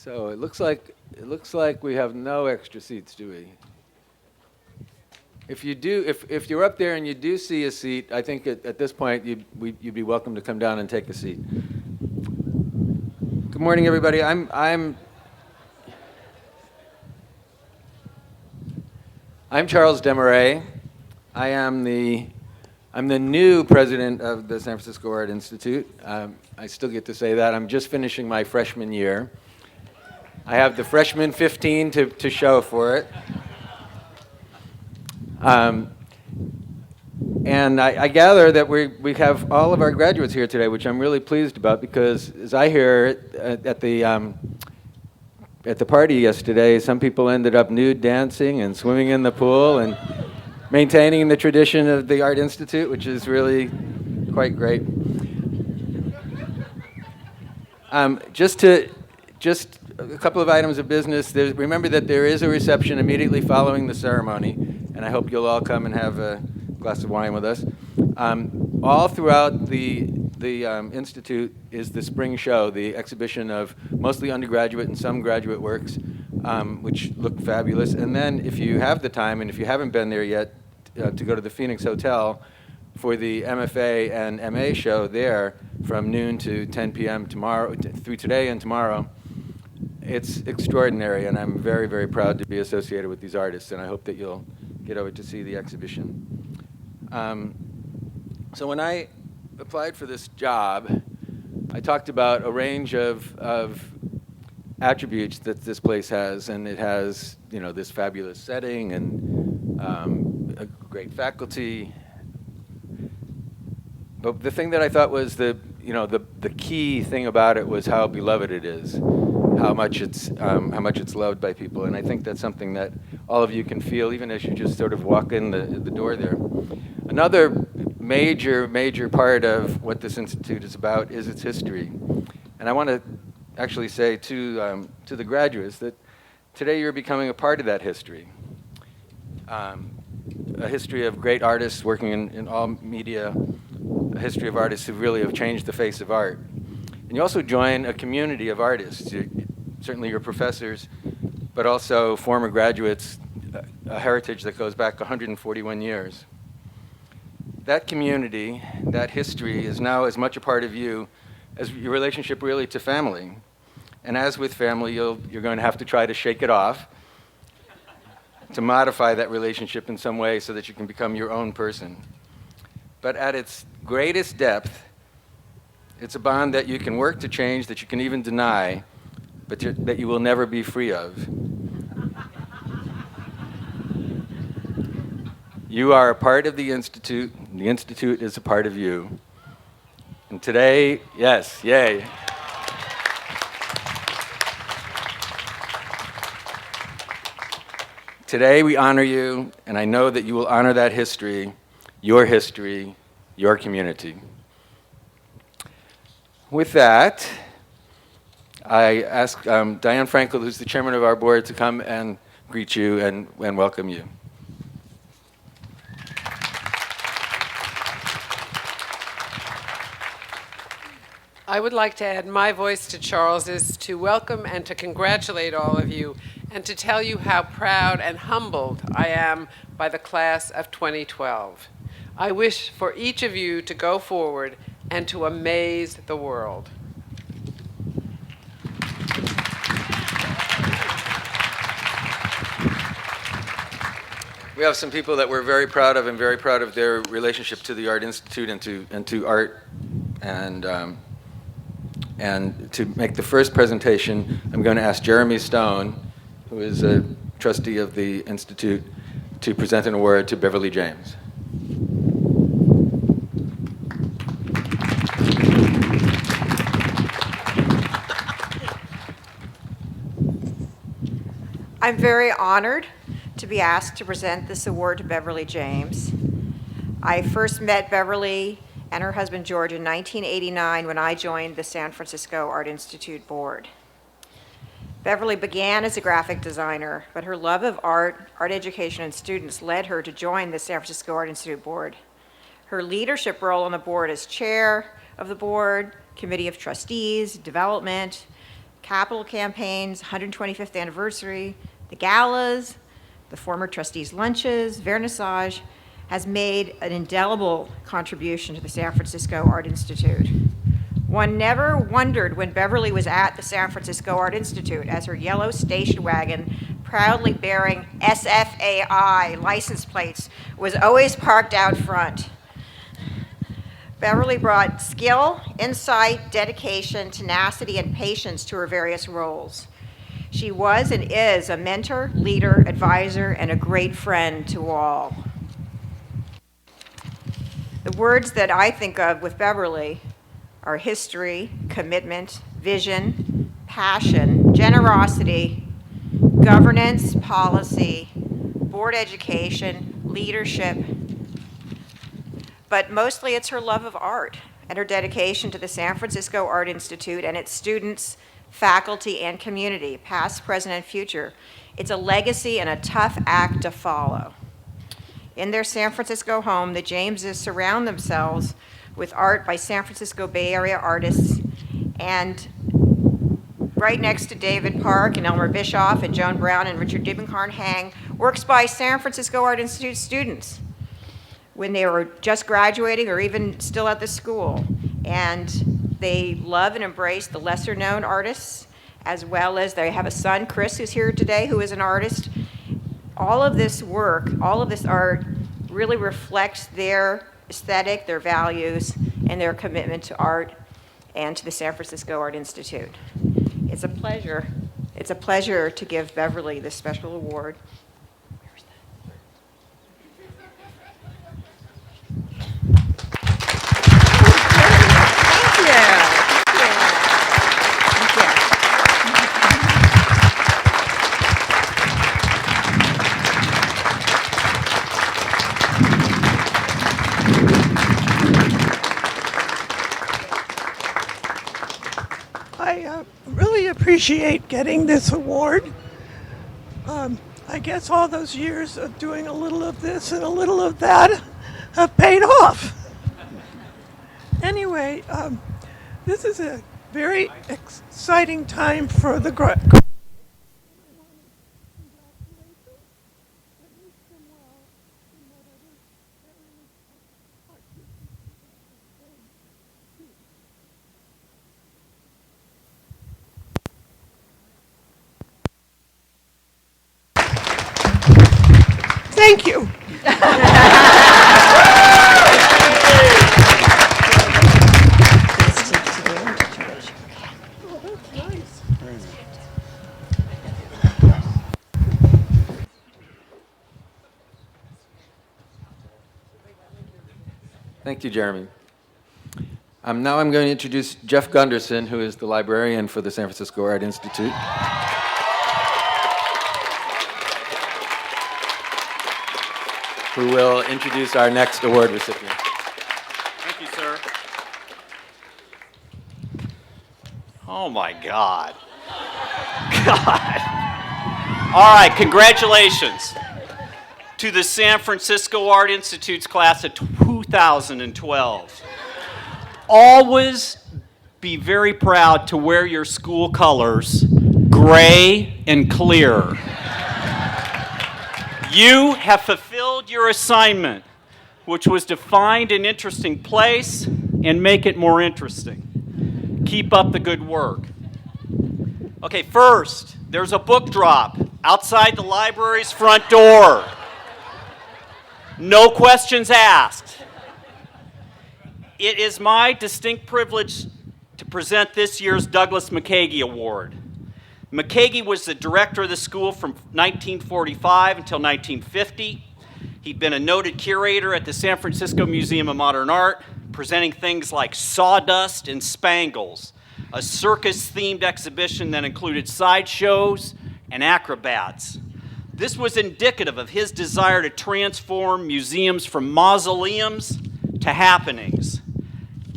So it looks like we have no extra seats, do we? If you do, if you're up there and you do see a seat, I think at this point you'd be welcome to come down and take a seat. Good morning, everybody. I'm Charles Desmarais. I'm the new president of the San Francisco Art Institute. I still get to say that. I'm just finishing my freshman year. I have the freshman 15 to show for it. And I gather that we have all of our graduates here today, which I'm really pleased about, because as I hear at the party yesterday, some people ended up nude dancing and swimming in the pool and maintaining the tradition of the Art Institute, which is really quite great. Just a couple of items of business. Remember that there is a reception immediately following the ceremony, and I hope you'll all come and have a glass of wine with us. All throughout the Institute is the spring show, the exhibition of mostly undergraduate and some graduate works, which look fabulous. And then if you have the time, and if you haven't been there yet, to go to the Phoenix Hotel for the MFA and MA show there from noon to 10 p.m. tomorrow, through today and tomorrow. It's extraordinary, and I'm very, very proud to be associated with these artists, and I hope that you'll get over to see the exhibition. So when I applied for this job, I talked about a range of attributes that this place has, and it has, this fabulous setting and a great faculty. But the thing that I thought was the key thing about it was how beloved it is, how much it's loved by people, and I think that's something that all of you can feel even as you just sort of walk in the door there. Another major part of what this institute is about is its history, and I want to actually say to the graduates that today you're becoming a part of that history. A history of great artists working in all media, a history of artists who really have changed the face of art. And you also join a community of artists, certainly your professors, but also former graduates, a heritage that goes back 141 years. That community, that history, is now as much a part of you as your relationship really to family. And as with family, you're going to have to try to shake it off, to modify that relationship in some way so that you can become your own person. But at its greatest depth, it's a bond that you can work to change, that you can even deny, but that you will never be free of. You are a part of the Institute is a part of you. And today, yes, yay. Today we honor you, and I know that you will honor that history, your community. With that, I ask Diane Frankel, who's the chairman of our board, to come and greet you and welcome you. I would like to add my voice to Charles's to welcome and to congratulate all of you and to tell you how proud and humbled I am by the class of 2012. I wish for each of you to go forward and to amaze the world. We have some people that we're very proud of, and very proud of their relationship to the Art Institute and to art. And to make the first presentation, I'm going to ask Jeremy Stone, who is a trustee of the Institute, to present an award to Beverly James. I'm very honored to be asked to present this award to Beverly James. I first met Beverly and her husband George in 1989 when I joined the San Francisco Art Institute board. Beverly began as a graphic designer, but her love of art education, and students led her to join the San Francisco Art Institute board. Her leadership role on the board as chair of the board, committee of trustees, development, capital campaigns, 125th anniversary, the galas, the former trustees' lunches, vernissage, has made an indelible contribution to the San Francisco Art Institute. One never wondered when Beverly was at the San Francisco Art Institute as her yellow station wagon, proudly bearing SFAI license plates, was always parked out front. Beverly brought skill, insight, dedication, tenacity, and patience to her various roles. She was and is a mentor, leader, advisor, and a great friend to all. The words that I think of with Beverly are history, commitment, vision, passion, generosity, governance, policy, board education, leadership, but mostly it's her love of art and her dedication to the San Francisco Art Institute and its students, faculty, and community, past, present, and future. It's a legacy and a tough act to follow. In their San Francisco home, the Jameses surround themselves with art by San Francisco Bay Area artists, and right next to David Park and Elmer Bischoff and Joan Brown and Richard Dibbenkarn hang works by San Francisco Art Institute students when they were just graduating or even still at the school. And they love and embrace the lesser-known artists, as well as they have a son, Chris, who's here today, who is an artist. All of this work, all of this art really reflects their aesthetic, their values, and their commitment to art and to the San Francisco Art Institute. It's a pleasure. It's a pleasure to give Beverly this special award. I really appreciate getting this award. I guess all those years of doing a little of this and a little of that have paid off. Anyway, this is a very exciting time for the Thank you. Thank you, Jeremy. Now I'm going to introduce Jeff Gunderson, who is the librarian for the San Francisco Art Institute. Who will introduce our next award recipient. Thank you, sir. Oh, my God. God. All right, congratulations to the San Francisco Art Institute's class of 2012. Always be very proud to wear your school colors, gray and clear. You have fulfilled your assignment, which was to find an interesting place and make it more interesting. Keep up the good work. Okay, first, there's a book drop outside the library's front door. No questions asked. It is my distinct privilege to present this year's Douglas McKagy Award. McKagy was the director of the school from 1945 until 1950. He'd been a noted curator at the San Francisco Museum of Modern Art, presenting things like Sawdust and Spangles, a circus-themed exhibition that included sideshows and acrobats. This was indicative of his desire to transform museums from mausoleums to happenings.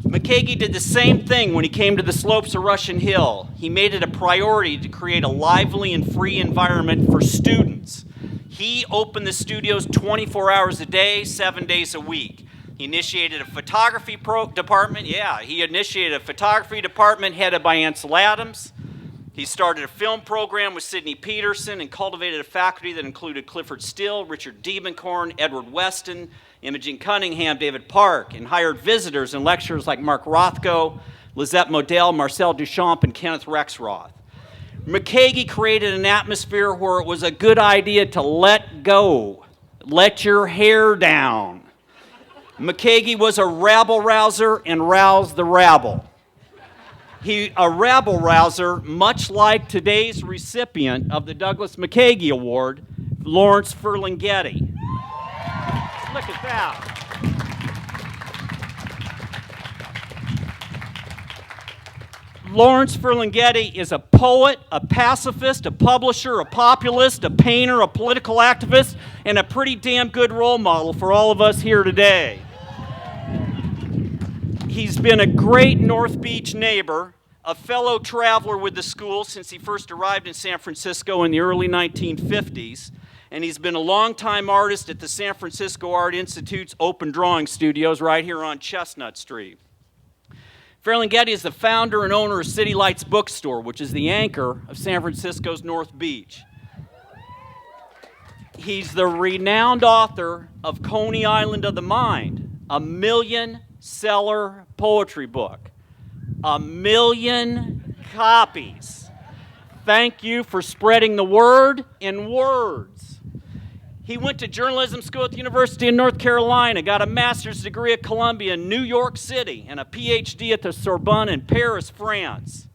McKagy did the same thing when he came to the slopes of Russian Hill. He made it a priority to create a lively and free environment for students. He opened the studios 24 hours a day, 7 days a week. He initiated a photography department. He initiated a photography department headed by Ansel Adams. He started a film program with Sidney Peterson and cultivated a faculty that included Clifford Still, Richard Diebenkorn, Edward Weston, Imogen Cunningham, David Park, and hired visitors and lecturers like Mark Rothko, Lizette Modell, Marcel Duchamp, and Kenneth Rexroth. McKagy created an atmosphere where it was a good idea to let go, let your hair down. McKagy was a rabble-rouser and roused the rabble. A rabble-rouser, much like today's recipient of the Douglas McKagy Award, Lawrence Ferlinghetti. Look at that. Lawrence Ferlinghetti is a poet, a pacifist, a publisher, a populist, a painter, a political activist, and a pretty damn good role model for all of us here today. He's been a great North Beach neighbor, a fellow traveler with the school since he first arrived in San Francisco in the early 1950s, and he's been a longtime artist at the San Francisco Art Institute's Open Drawing Studios right here on Chestnut Street. Ferlinghetti is the founder and owner of City Lights Bookstore, which is the anchor of San Francisco's North Beach. He's the renowned author of Coney Island of the Mind, a million-seller poetry book. 1 million copies. Thank you for spreading the word in words. He went to journalism school at the University of North Carolina, got a master's degree at Columbia in New York City, and a PhD at the Sorbonne in Paris, France.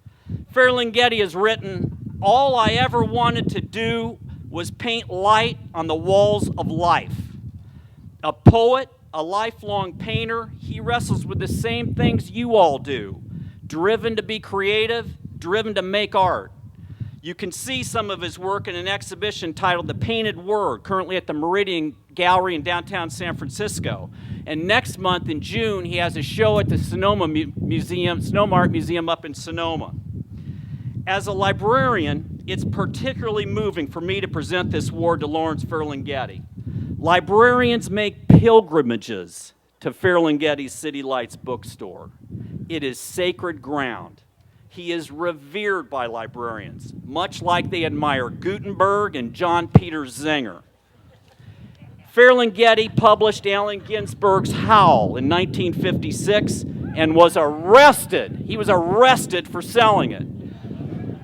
Ferlinghetti has written, "All I ever wanted to do was paint light on the walls of life." A poet, a lifelong painter, he wrestles with the same things you all do. Driven to be creative, driven to make art. You can see some of his work in an exhibition titled The Painted Word, currently at the Meridian Gallery in downtown San Francisco. And next month in June, he has a show at the Sonoma Art Museum up in Sonoma. As a librarian, it's particularly moving for me to present this award to Lawrence Ferlinghetti. Librarians make pilgrimages to Ferlinghetti's City Lights Bookstore. It is sacred ground. He is revered by librarians, much like they admire Gutenberg and John Peter Zenger. Ferlinghetti published Allen Ginsberg's Howl in 1956 and was arrested. He was arrested for selling it.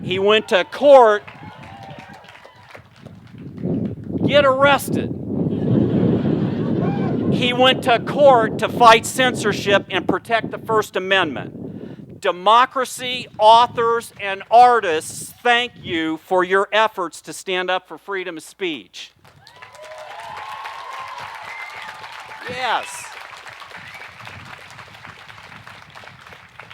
He went to court. Get arrested. He went to court to fight censorship and protect the First Amendment. Democracy, authors, and artists, thank you for your efforts to stand up for freedom of speech. Yes.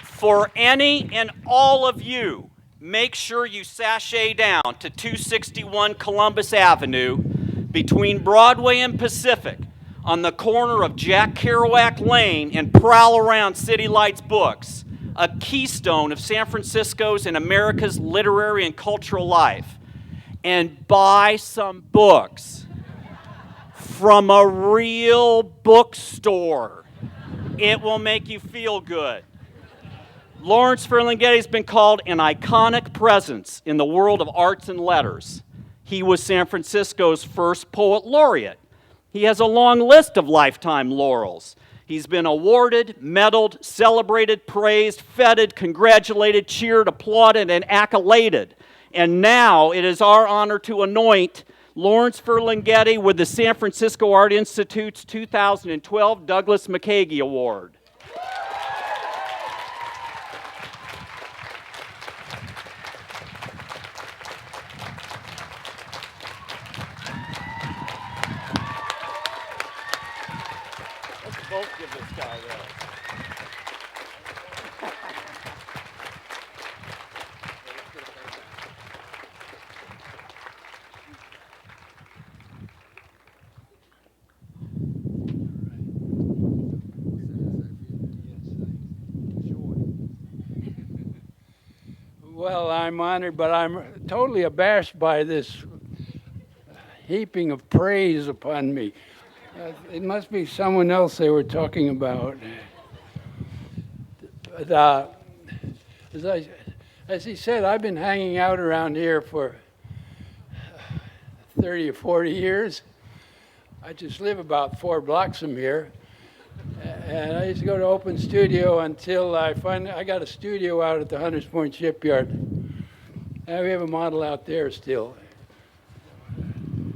For any and all of you, make sure you sashay down to 261 Columbus Avenue between Broadway and Pacific on the corner of Jack Kerouac Lane and prowl around City Lights Books, a keystone of San Francisco's and America's literary and cultural life, and buy some books from a real bookstore. It will make you feel good. Lawrence Ferlinghetti has been called an iconic presence in the world of arts and letters. He was San Francisco's first poet laureate. He has a long list of lifetime laurels. He's been awarded, medaled, celebrated, praised, feted, congratulated, cheered, applauded, and accoladed. And now it is our honor to anoint Lawrence Ferlinghetti with the San Francisco Art Institute's 2012 Douglas McKagy Award. Let's both give this guy that. Well, I'm honored, but I'm totally abashed by this heaping of praise upon me. It must be someone else they were talking about. But, As he said, I've been hanging out around here for 30 or 40 years. I just live about 4 blocks from here. And I used to go to open studio until I got a studio out at the Hunters Point Shipyard. And we have a model out there still.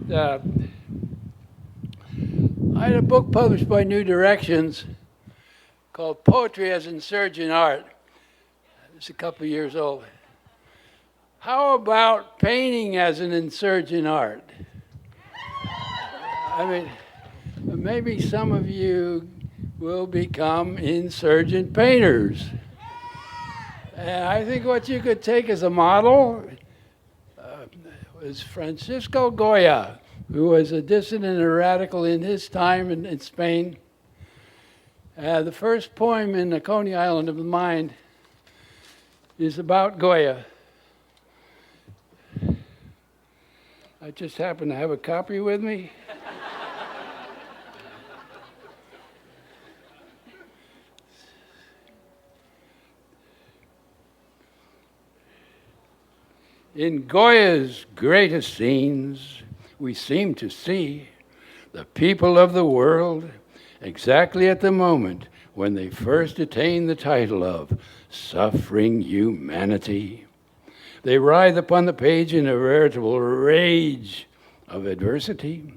I had a book published by New Directions called Poetry as Insurgent Art. It's a couple years old. How about painting as an insurgent art? I mean, maybe some of you will become insurgent painters. And I think what you could take as a model was Francisco Goya, who was a dissident and radical in his time in Spain. The first poem in the Coney Island of the Mind is about Goya. I just happen to have a copy with me. In Goya's greatest scenes, we seem to see the people of the world exactly at the moment when they first attain the title of suffering humanity. They writhe upon the page in a veritable rage of adversity,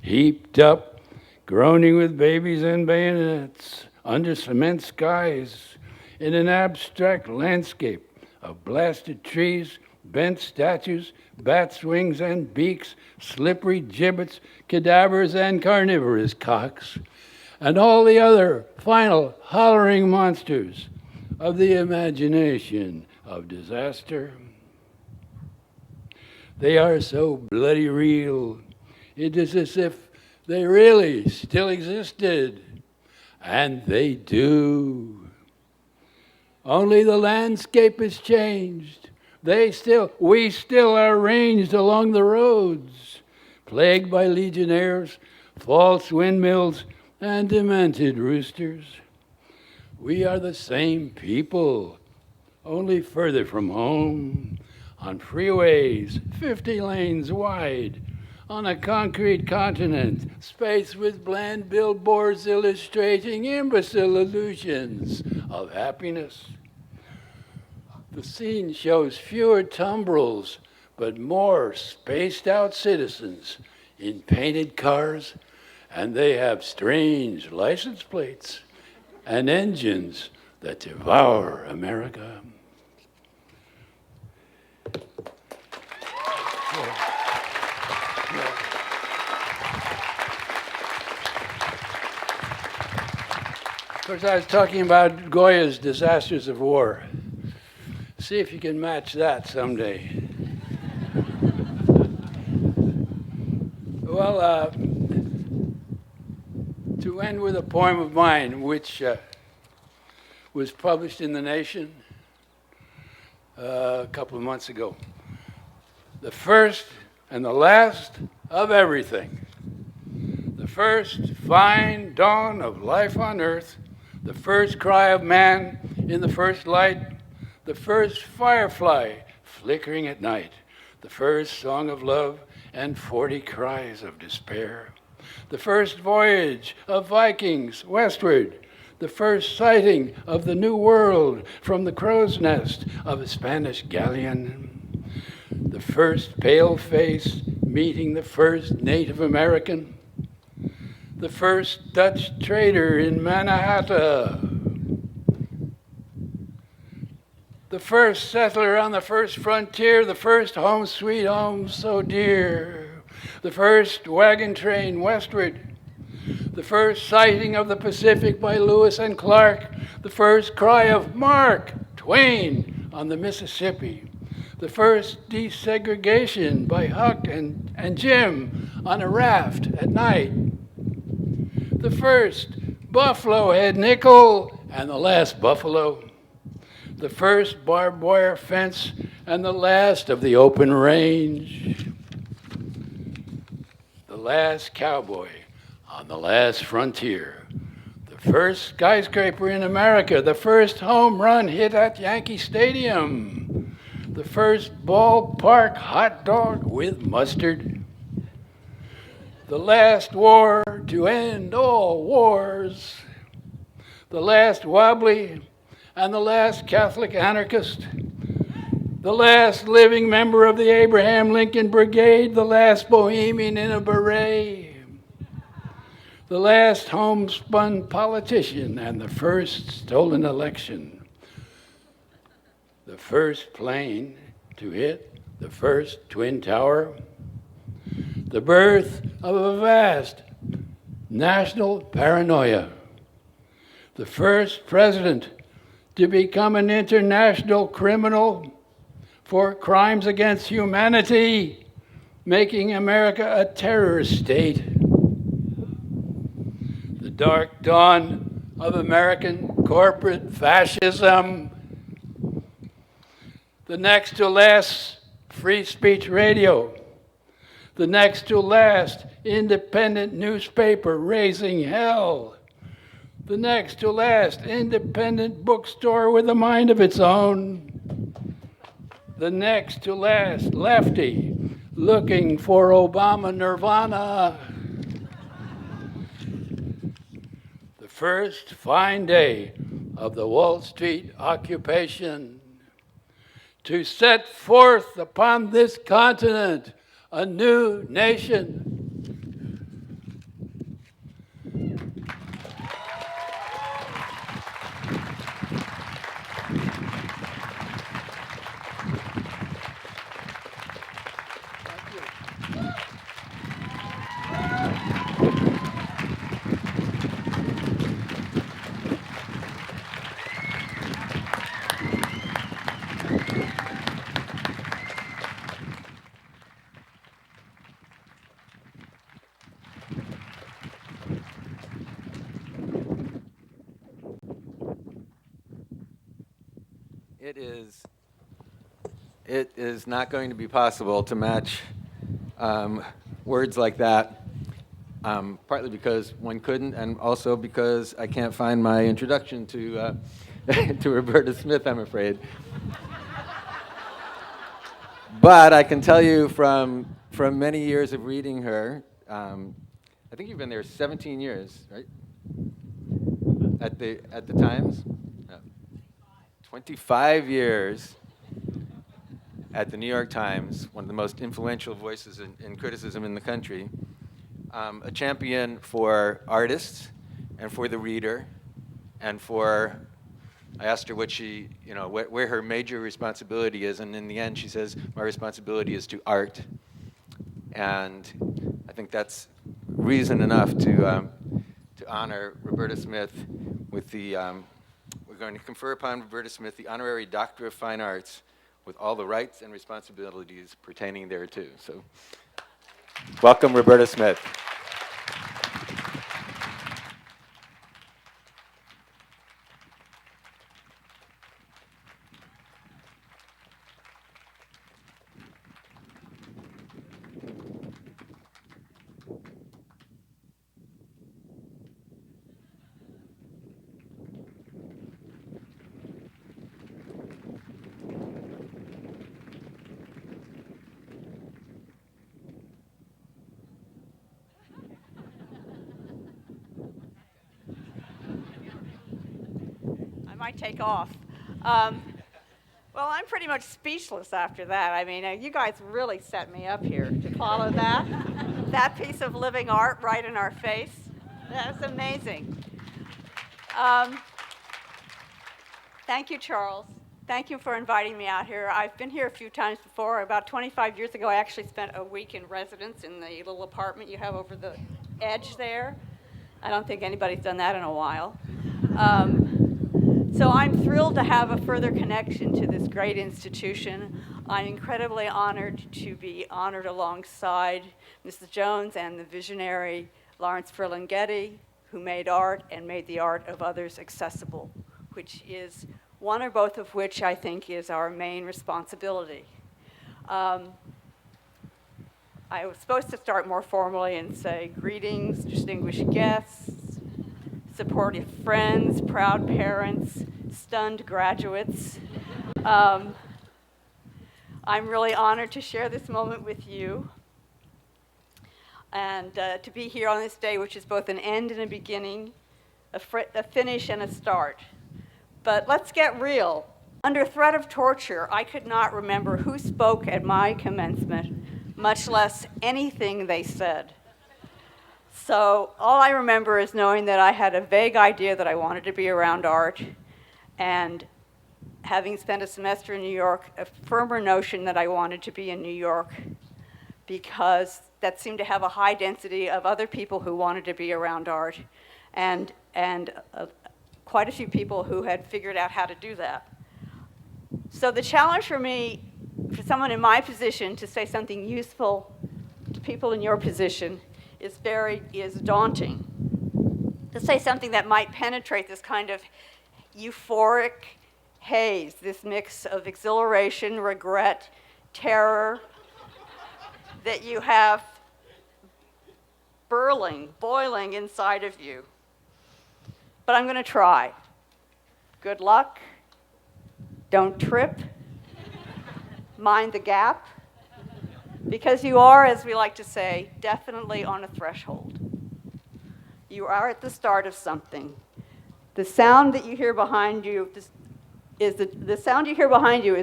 heaped up, groaning with babies and bayonets under cement skies in an abstract landscape of blasted trees, bent statues, bats' wings and beaks, slippery gibbets, cadavers and carnivorous cocks, and all the other final hollering monsters of the imagination of disaster. They are so bloody real, it is as if they really still existed, and they do. Only the landscape has changed. We still are ranged along the roads, plagued by legionnaires, false windmills, and demented roosters. We are the same people, only further from home, on freeways 50 lanes wide, on a concrete continent, spaced with bland billboards illustrating imbecile illusions of happiness. The scene shows fewer tumbrils, but more spaced out citizens in painted cars, and they have strange license plates and engines that devour America. Of course, I was talking about Goya's Disasters of War. See if you can match that someday. Well, to end with a poem of mine, which was published in The Nation a couple of months ago. The first and the last of everything. The first fine dawn of life on earth, the first cry of man in the first light, the first firefly flickering at night, the first song of love and 40 cries of despair, the first voyage of Vikings westward, the first sighting of the New World from the crow's nest of a Spanish galleon, the first pale face meeting the first Native American, the first Dutch trader in Manhattan, the first settler on the first frontier, the first home sweet home so dear, the first wagon train westward, the first sighting of the Pacific by Lewis and Clark, the first cry of Mark Twain on the Mississippi, the first desegregation by Huck and Jim on a raft at night, the first buffalo head nickel and the last buffalo, the first barbed wire fence and the last of the open range, the last cowboy on the last frontier, the first skyscraper in America, the first home run hit at Yankee Stadium, the first ballpark hot dog with mustard, the last war to end all wars, the last wobbly and the last Catholic anarchist, the last living member of the Abraham Lincoln Brigade, the last bohemian in a beret, the last homespun politician, and the first stolen election, the first plane to hit the first Twin Tower, the birth of a vast national paranoia, the first president to become an international criminal for crimes against humanity, making America a terror state, the dark dawn of American corporate fascism, the next to last free speech radio, the next to last independent newspaper raising hell, the next to last independent bookstore with a mind of its own, the next to last lefty looking for Obama nirvana, the first fine day of the Wall Street occupation, to set forth upon this continent a new nation. It is not going to be possible to match words like that, partly because one couldn't, and also because I can't find my introduction to to Roberta Smith, I'm afraid. But I can tell you from many years of reading her, I think you've been there 17 years, right? At the Times? No. 25 years at the New York Times, one of the most influential voices in criticism in the country, a champion for artists and for the reader, and for, I asked her what she, where her major responsibility is, and in the end she says, my responsibility is to art. And I think that's reason enough to honor Roberta Smith with the, we're going to confer upon Roberta Smith the honorary Doctor of Fine Arts with all the rights and responsibilities pertaining thereto. So, welcome, Roberta Smith. Might take off. Well, I'm pretty much speechless after that. I mean, you guys really set me up here to follow that piece of living art right in our face. That's amazing. Thank you, Charles. Thank you for inviting me out here. I've been here a few times before. About 25 years ago, I actually spent a week in residence in the little apartment you have over the edge there. I don't think anybody's done that in a while. So I'm thrilled to have a further connection to this great institution. I'm incredibly honored to be honored alongside Mrs. Jones and the visionary Lawrence Ferlinghetti, who made art and made the art of others accessible, which is one or both of which I think is our main responsibility. I was supposed to start more formally and say, greetings, distinguished guests, supportive friends, proud parents, stunned graduates. I'm really honored to share this moment with you and to be here on this day, which is both an end and a beginning, a finish and a start. But let's get real. Under threat of torture, I could not remember who spoke at my commencement, much less anything they said. So all I remember is knowing that I had a vague idea that I wanted to be around art, and having spent a semester in New York, a firmer notion that I wanted to be in New York because that seemed to have a high density of other people who wanted to be around art, and quite a few people who had figured out how to do that. So the challenge for me, for someone in my position, to say something useful to people in your position is daunting. To say something that might penetrate this kind of euphoric haze, this mix of exhilaration, regret, terror that you have boiling inside of you. But I'm going to try. Good luck. Don't trip. Mind the gap. Because you are, as we like to say, definitely on a threshold. You are at the start of something. The sound that you hear behind you is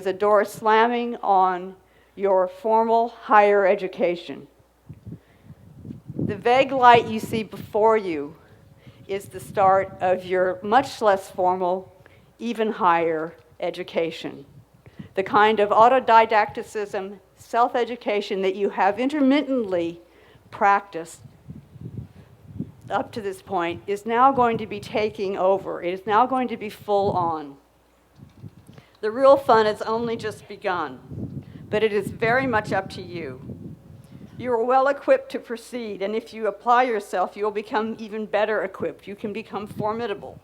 a door slamming on your formal higher education. The vague light you see before you is the start of your much less formal, even higher education. The kind of autodidacticism, self-education that you have intermittently practiced up to this point is now going to be taking over. It is now going to be full on. The real fun has only just begun, but it is very much up to you. You are well equipped to proceed, and if you apply yourself, you'll become even better equipped. You can become formidable.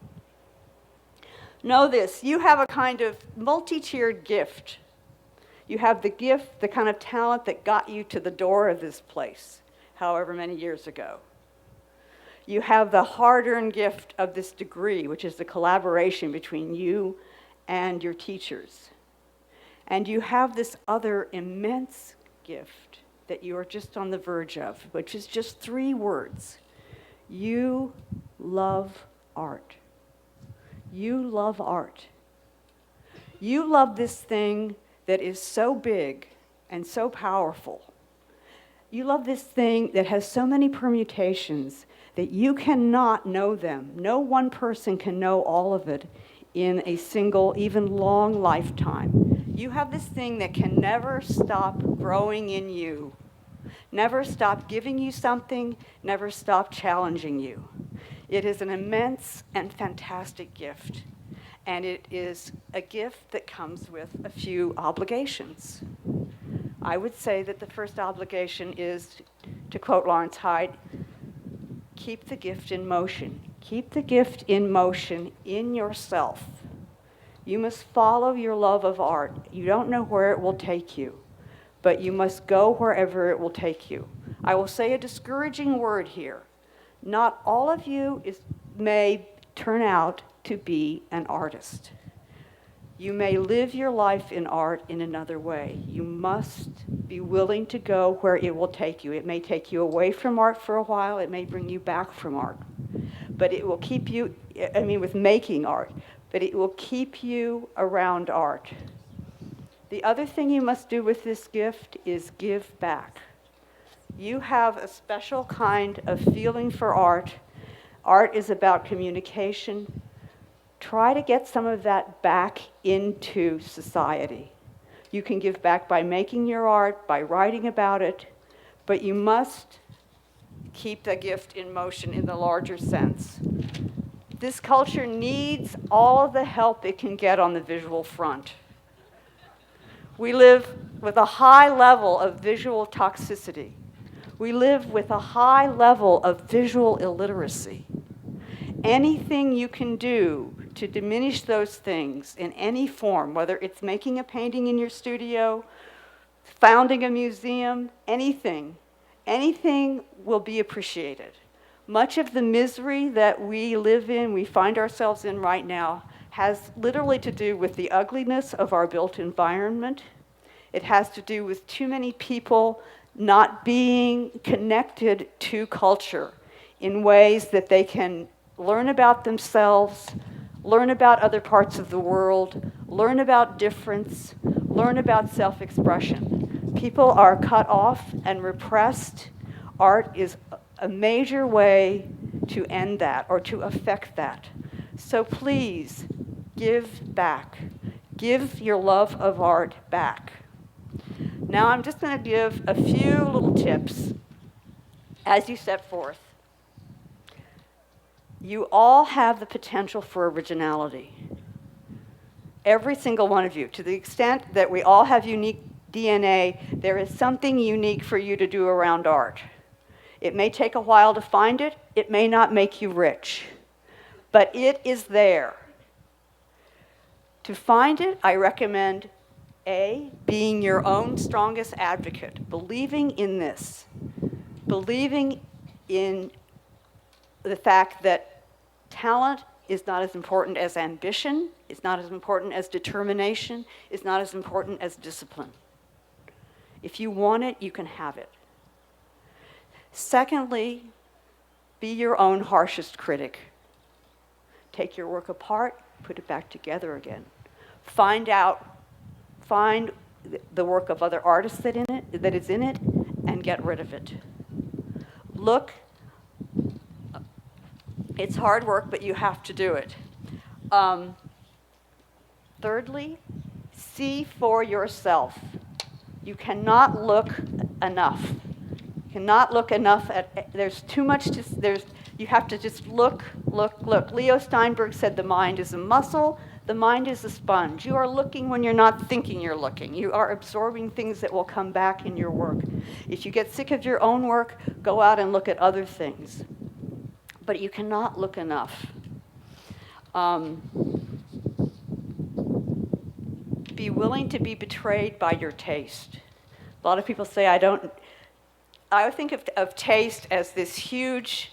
Know this, you have a kind of multi-tiered gift. You have the gift, the kind of talent that got you to the door of this place, however many years ago. You have the hard-earned gift of this degree, which is the collaboration between you and your teachers. And you have this other immense gift that you are just on the verge of, which is just 3 words. You love art. You love art. You love this thing that is so big and so powerful. You love this thing that has so many permutations that you cannot know them. No one person can know all of it in a single, even long lifetime. You have this thing that can never stop growing in you, never stop giving you something, never stop challenging you. It is an immense and fantastic gift, and it is a gift that comes with a few obligations. I would say that the first obligation is, to quote Lawrence Hyde, keep the gift in motion. Keep the gift in motion in yourself. You must follow your love of art. You don't know where it will take you, but you must go wherever it will take you. I will say a discouraging word here. Not all of you may turn out to be an artist. You may live your life in art in another way. You must be willing to go where it will take you. It may take you away from art for a while. It may bring you back from art. But it will keep you, with making art, but it will keep you around art. The other thing you must do with this gift is give back. You have a special kind of feeling for art. Art is about communication. Try to get some of that back into society. You can give back by making your art, by writing about it, but you must keep the gift in motion in the larger sense. This culture needs all of the help it can get on the visual front. We live with a high level of visual toxicity. We live with a high level of visual illiteracy. Anything you can do to diminish those things in any form, whether it's making a painting in your studio, founding a museum, anything will be appreciated. Much of the misery that we live in, we find ourselves in right now, has literally to do with the ugliness of our built environment. It has to do with too many people not being connected to culture in ways that they can learn about themselves, learn about other parts of the world, learn about difference, learn about self-expression. People are cut off and repressed. Art is a major way to end that or to affect that. So please, give back. Give your love of art back. Now I'm just going to give a few little tips as you set forth. You all have the potential for originality. Every single one of you. To the extent that we all have unique DNA, there is something unique for you to do around art. It may take a while to find it. It may not make you rich. But it is there. To find it, I recommend A, being your own strongest advocate, believing in this, believing in the fact that talent is not as important as ambition, it's not as important as determination, it's not as important as discipline. If you want it, you can have it. Secondly, be your own harshest critic. Take your work apart, put it back together again. Find the work of other artists that is in it, and get rid of it. Look, it's hard work, but you have to do it. Thirdly, see for yourself. You cannot look enough. You cannot look enough at, there's too much, you have to just look. Leo Steinberg said the mind is a muscle, the mind is a sponge. You are looking when you're not thinking you're looking. You are absorbing things that will come back in your work. If you get sick of your own work, go out and look at other things. But you cannot look enough. Be willing to be betrayed by your taste. A lot of people say, I think of taste as this huge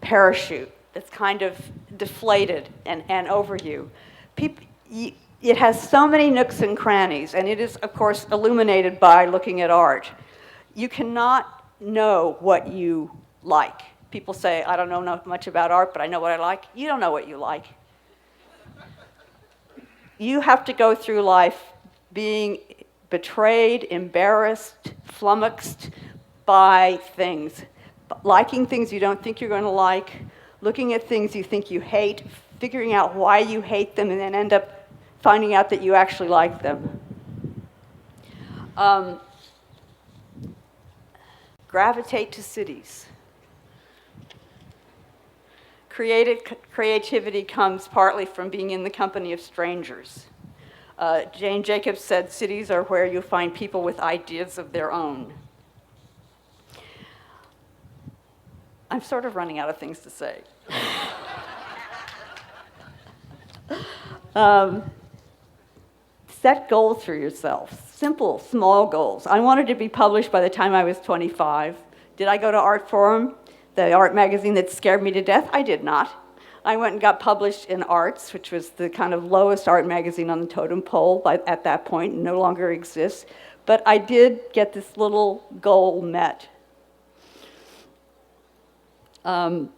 parachute that's kind of deflated and over you. It has so many nooks and crannies, and it is, of course, illuminated by looking at art. You cannot know what you like. People say, I don't know much about art, but I know what I like. You don't know what you like. You have to go through life being betrayed, embarrassed, flummoxed by things. Liking things you don't think you're going to like, looking at things you think you hate, figuring out why you hate them, and then end up finding out that you actually like them. Gravitate to cities. Creativity comes partly from being in the company of strangers. Jane Jacobs said, cities are where you find people with ideas of their own. I'm sort of running out of things to say. Set goals for yourself. Simple, small goals. I wanted to be published by the time I was 25. Did I go to Art Forum, the art magazine that scared me to death? I did not. I went and got published in Arts, which was the kind of lowest art magazine on the totem pole at that point, and no longer exists. But I did get this little goal met. Don't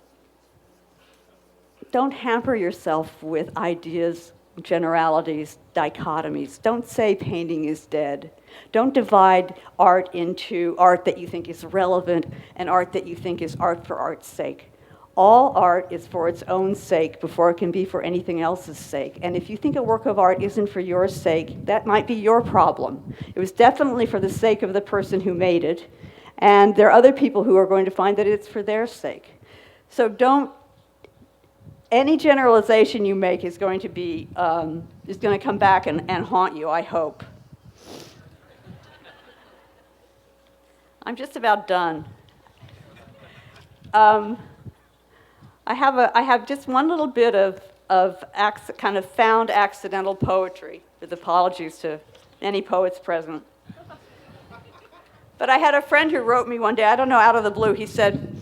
hamper yourself with ideas, generalities, dichotomies. Don't say painting is dead. Don't divide art into art that you think is relevant and art that you think is art for art's sake. All art is for its own sake before it can be for anything else's sake. And if you think a work of art isn't for your sake, that might be your problem. It was definitely for the sake of the person who made it, and there are other people who are going to find that it's for their sake. So any generalization you make is going to come back and haunt you, I hope. I'm just about done. I have just one little bit of kind of found accidental poetry, with apologies to any poets present. But I had a friend who wrote me one day, I don't know, out of the blue, he said,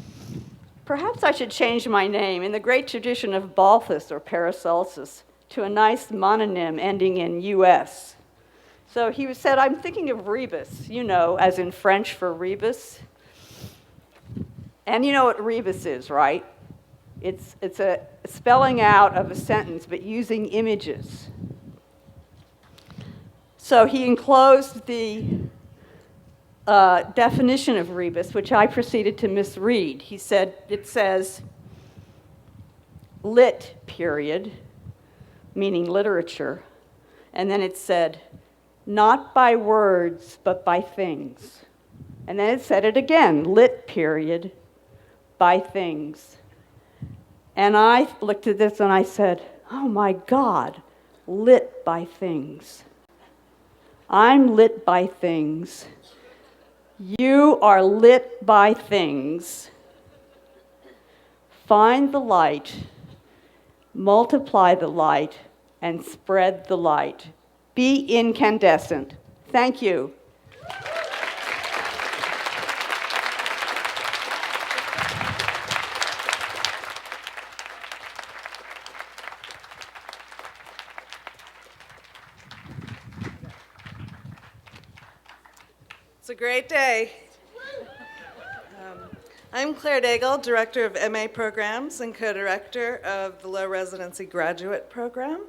perhaps I should change my name in the great tradition of Balthus or Paracelsus to a nice mononym ending in US. So he said, I'm thinking of rebus, you know, as in French for rebus. And you know what rebus is, right? It's a spelling out of a sentence, but using images. So he enclosed the definition of rebus, which I proceeded to misread. He said, it says, lit, period, meaning literature. And then it said, not by words, but by things. And then it said it again, lit, period, by things. And I looked at this and I said, oh my God, lit by things. I'm lit by things. You are lit by things. Find the light, multiply the light, and spread the light. Be incandescent. Thank you. It's a great day. I'm Claire Daigle, Director of MA Programs and Co-Director of the Low Residency Graduate Program.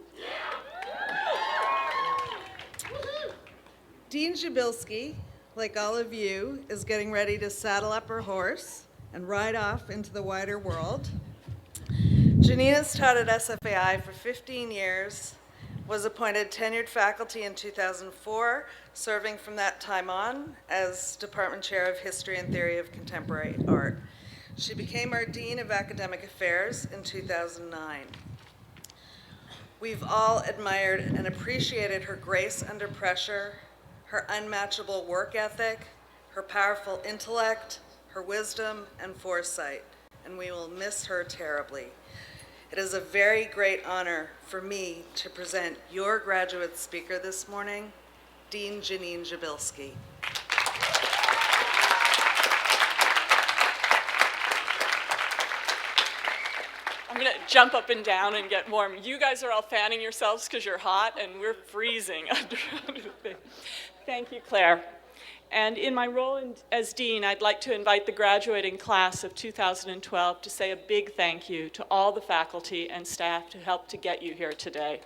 Dean Jabilski, like all of you, is getting ready to saddle up her horse and ride off into the wider world. Janina's taught at SFAI for 15 years, was appointed tenured faculty in 2004, serving from that time on as Department Chair of History and Theory of Contemporary Art. She became our Dean of Academic Affairs in 2009. We've all admired and appreciated her grace under pressure, her unmatchable work ethic, her powerful intellect, her wisdom and foresight, and we will miss her terribly. It is a very great honor for me to present your graduate speaker this morning, Dean Janine Jabilski. I'm going to jump up and down and get warm. You guys are all fanning yourselves because you're hot, and we're freezing under the thing. Thank you, Claire. And in my role as Dean, I'd like to invite the graduating class of 2012 to say a big thank you to all the faculty and staff who helped to get you here today.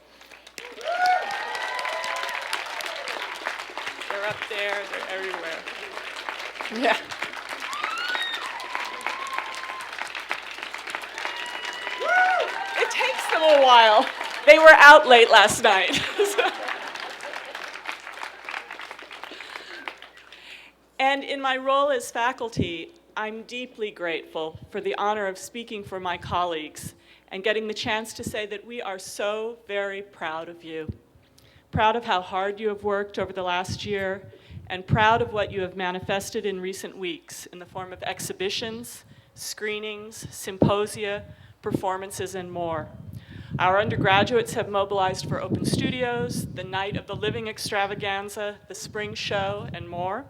They're up there, they're everywhere. Yeah. It takes them a while. They were out late last night. And in my role as faculty, I'm deeply grateful for the honor of speaking for my colleagues and getting the chance to say that we are so very proud of you. Proud of how hard you have worked over the last year, and proud of what you have manifested in recent weeks in the form of exhibitions, screenings, symposia, performances, and more. Our undergraduates have mobilized for open studios, the Night of the Living extravaganza, the spring show, and more.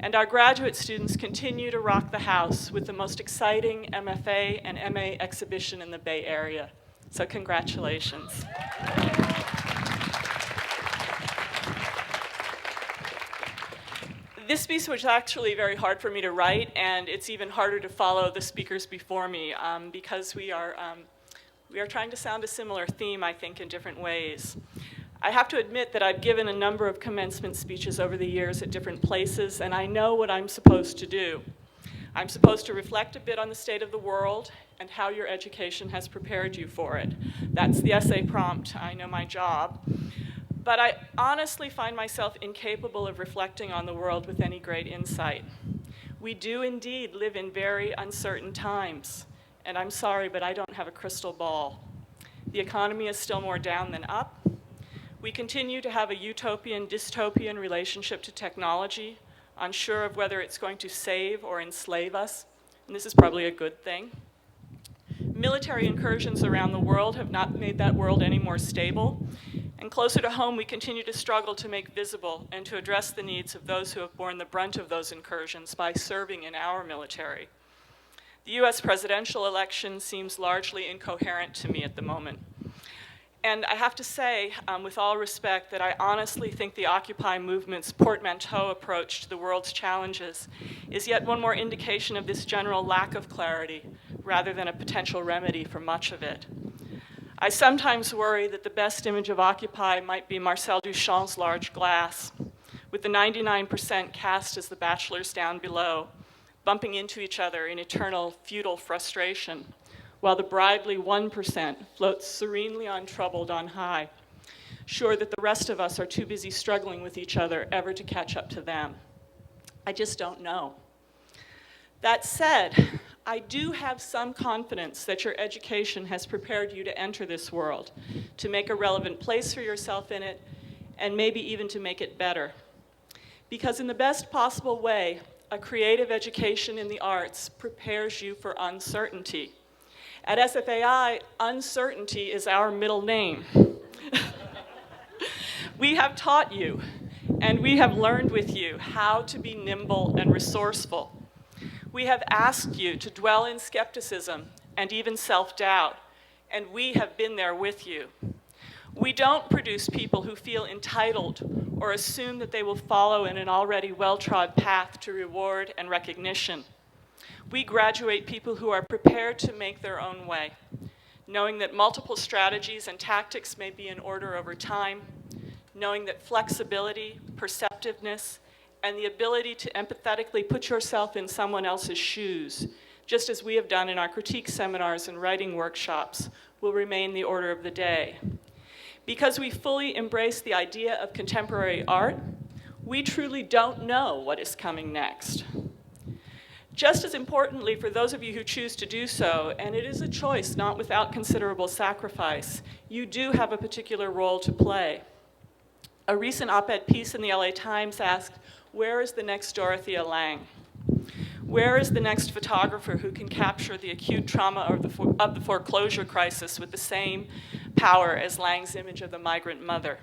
And our graduate students continue to rock the house with the most exciting MFA and MA exhibition in the Bay Area. So congratulations. This piece was actually very hard for me to write, and it's even harder to follow the speakers before me because we are trying to sound a similar theme, I think, in different ways. I have to admit that I've given a number of commencement speeches over the years at different places, and I know what I'm supposed to do. I'm supposed to reflect a bit on the state of the world and how your education has prepared you for it. That's the essay prompt. I know my job. But I honestly find myself incapable of reflecting on the world with any great insight. We do indeed live in very uncertain times, and I'm sorry, but I don't have a crystal ball. The economy is still more down than up. We continue to have a utopian-dystopian relationship to technology, unsure of whether it's going to save or enslave us, and this is probably a good thing. Military incursions around the world have not made that world any more stable, and closer to home, we continue to struggle to make visible and to address the needs of those who have borne the brunt of those incursions by serving in our military. The US presidential election seems largely incoherent to me at the moment. And I have to say, with all respect, that I honestly think the Occupy movement's portmanteau approach to the world's challenges is yet one more indication of this general lack of clarity, rather than a potential remedy for much of it. I sometimes worry that the best image of Occupy might be Marcel Duchamp's large glass, with the 99% cast as the bachelors down below, bumping into each other in eternal futile frustration, while the bribely 1% floats serenely untroubled on high, sure that the rest of us are too busy struggling with each other ever to catch up to them. I just don't know. That said, I do have some confidence that your education has prepared you to enter this world, to make a relevant place for yourself in it, and maybe even to make it better. Because in the best possible way, a creative education in the arts prepares you for uncertainty. At SFAI, uncertainty is our middle name. We have taught you, and we have learned with you how to be nimble and resourceful. We have asked you to dwell in skepticism and even self-doubt, and we have been there with you. We don't produce people who feel entitled or assume that they will follow in an already well-trod path to reward and recognition. We graduate people who are prepared to make their own way, knowing that multiple strategies and tactics may be in order over time, knowing that flexibility, perceptiveness, and the ability to empathetically put yourself in someone else's shoes, just as we have done in our critique seminars and writing workshops, will remain the order of the day. Because we fully embrace the idea of contemporary art, we truly don't know what is coming next. Just as importantly, for those of you who choose to do so, and it is a choice not without considerable sacrifice, you do have a particular role to play. A recent op-ed piece in the LA Times asked, where is the next Dorothea Lange? Where is the next photographer who can capture the acute trauma of the foreclosure crisis with the same power as Lange's image of the migrant mother?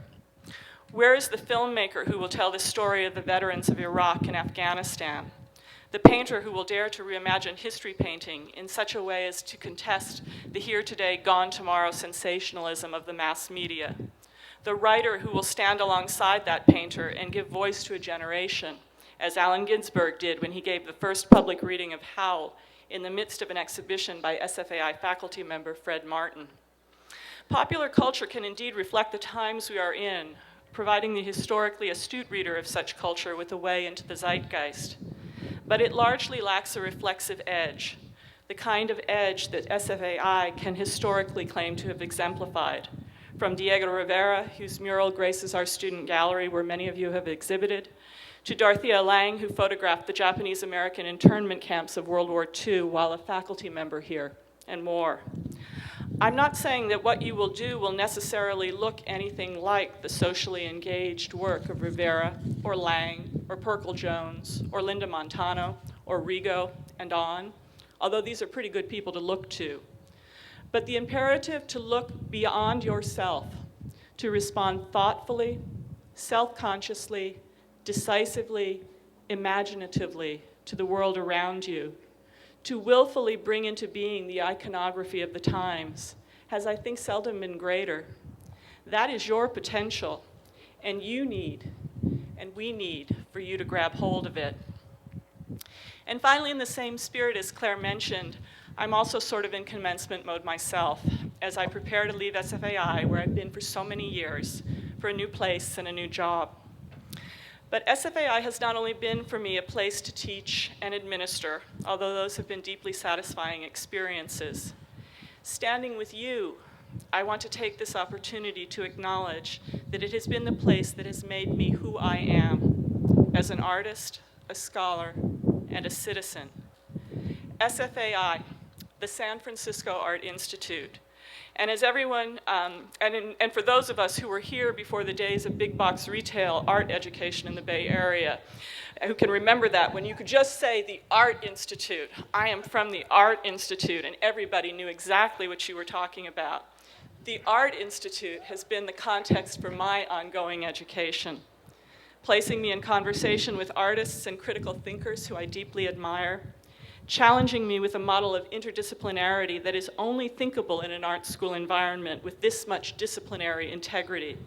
Where is the filmmaker who will tell the story of the veterans of Iraq and Afghanistan? The painter who will dare to reimagine history painting in such a way as to contest the here today, gone tomorrow sensationalism of the mass media? The writer who will stand alongside that painter and give voice to a generation, as Allen Ginsberg did when he gave the first public reading of Howl in the midst of an exhibition by SFAI faculty member Fred Martin. Popular culture can indeed reflect the times we are in, providing the historically astute reader of such culture with a way into the zeitgeist. But it largely lacks a reflexive edge, the kind of edge that SFAI can historically claim to have exemplified. From Diego Rivera, whose mural graces our student gallery where many of you have exhibited, to Dorothea Lange, who photographed the Japanese-American internment camps of World War II while a faculty member here, and more. I'm not saying that what you will do will necessarily look anything like the socially engaged work of Rivera, or Lange, or Perkle Jones, or Linda Montano, or Rigo, and on, although these are pretty good people to look to. But the imperative to look beyond yourself, to respond thoughtfully, self-consciously, decisively, imaginatively to the world around you, to willfully bring into being the iconography of the times, has, I think, seldom been greater. That is your potential, and you need, and we need, for you to grab hold of it. And finally, in the same spirit as Claire mentioned, I'm also sort of in commencement mode myself, as I prepare to leave SFAI, where I've been for so many years, for a new place and a new job. But SFAI has not only been for me a place to teach and administer, although those have been deeply satisfying experiences. Standing with you, I want to take this opportunity to acknowledge that it has been the place that has made me who I am, as an artist, a scholar, and a citizen. SFAI, the San Francisco Art Institute. And as everyone, and for those of us who were here before the days of big box retail art education in the Bay Area, who can remember that when you could just say the Art Institute, I am from the Art Institute, and everybody knew exactly what you were talking about. The Art Institute has been the context for my ongoing education, placing me in conversation with artists and critical thinkers who I deeply admire, challenging me with a model of interdisciplinarity that is only thinkable in an art school environment with this much disciplinary integrity,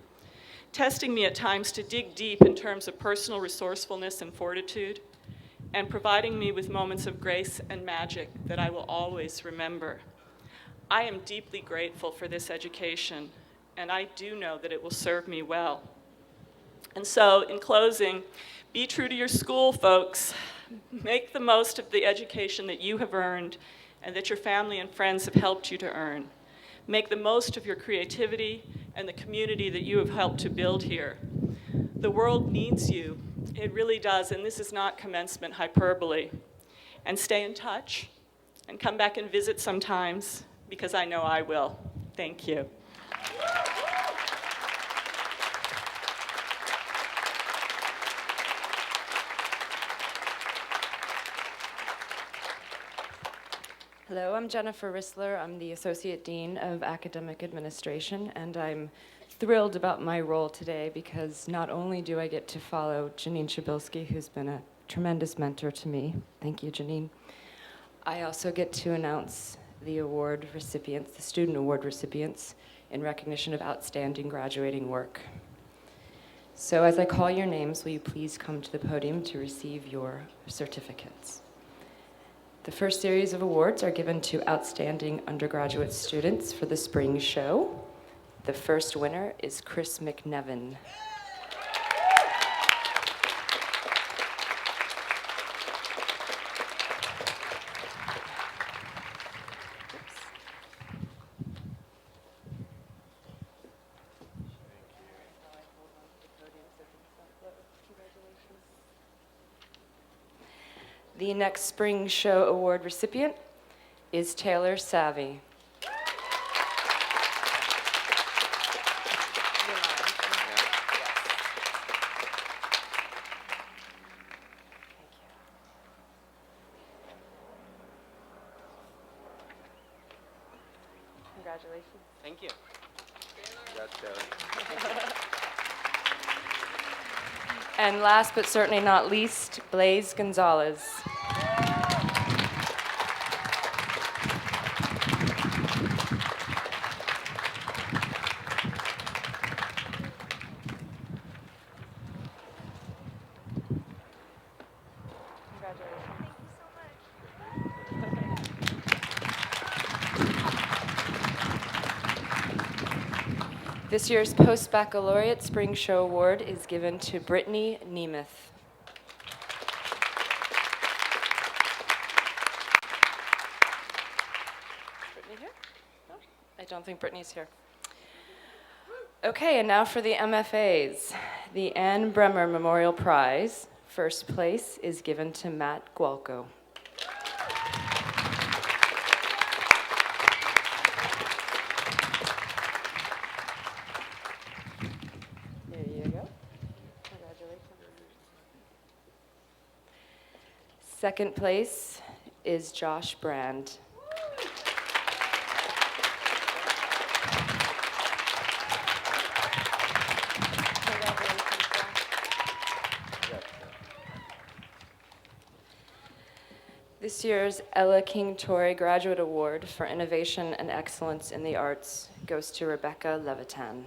testing me at times to dig deep in terms of personal resourcefulness and fortitude, and providing me with moments of grace and magic that I will always remember. I am deeply grateful for this education, and I do know that it will serve me well. And so, in closing, be true to your school, folks. Make the most of the education that you have earned and that your family and friends have helped you to earn. Make the most of your creativity and the community that you have helped to build here. The world needs you. It really does, and this is not commencement hyperbole. And stay in touch, and come back and visit sometimes, because I know I will. Thank you. Hello, I'm Jennifer Rissler. I'm the Associate Dean of Academic Administration, and I'm thrilled about my role today because not only do I get to follow Janine Shabilsky, who's been a tremendous mentor to me. Thank you, Janine. I also get to announce the award recipients, the student award recipients, in recognition of outstanding graduating work. So as I call your names, will you please come to the podium to receive your certificates? The first series of awards are given to outstanding undergraduate students for the spring show. The first winner is Chris McNevin. The next Spring Show Award recipient is Taylor Savvy. Congratulations. Thank you. Congrats, Taylor. And last but certainly not least, Blaze Gonzalez. This year's Post-Baccalaureate Spring Show Award is given to Brittany Nemeth. Brittany here? No, I don't think Brittany's here. Okay, and now for the MFAs. The Anne Bremer Memorial Prize, first place, is given to Matt Gualco. Second place is Josh Brand. This year's Ella King Torrey Graduate Award for Innovation and Excellence in the Arts goes to Rebecca Levitan.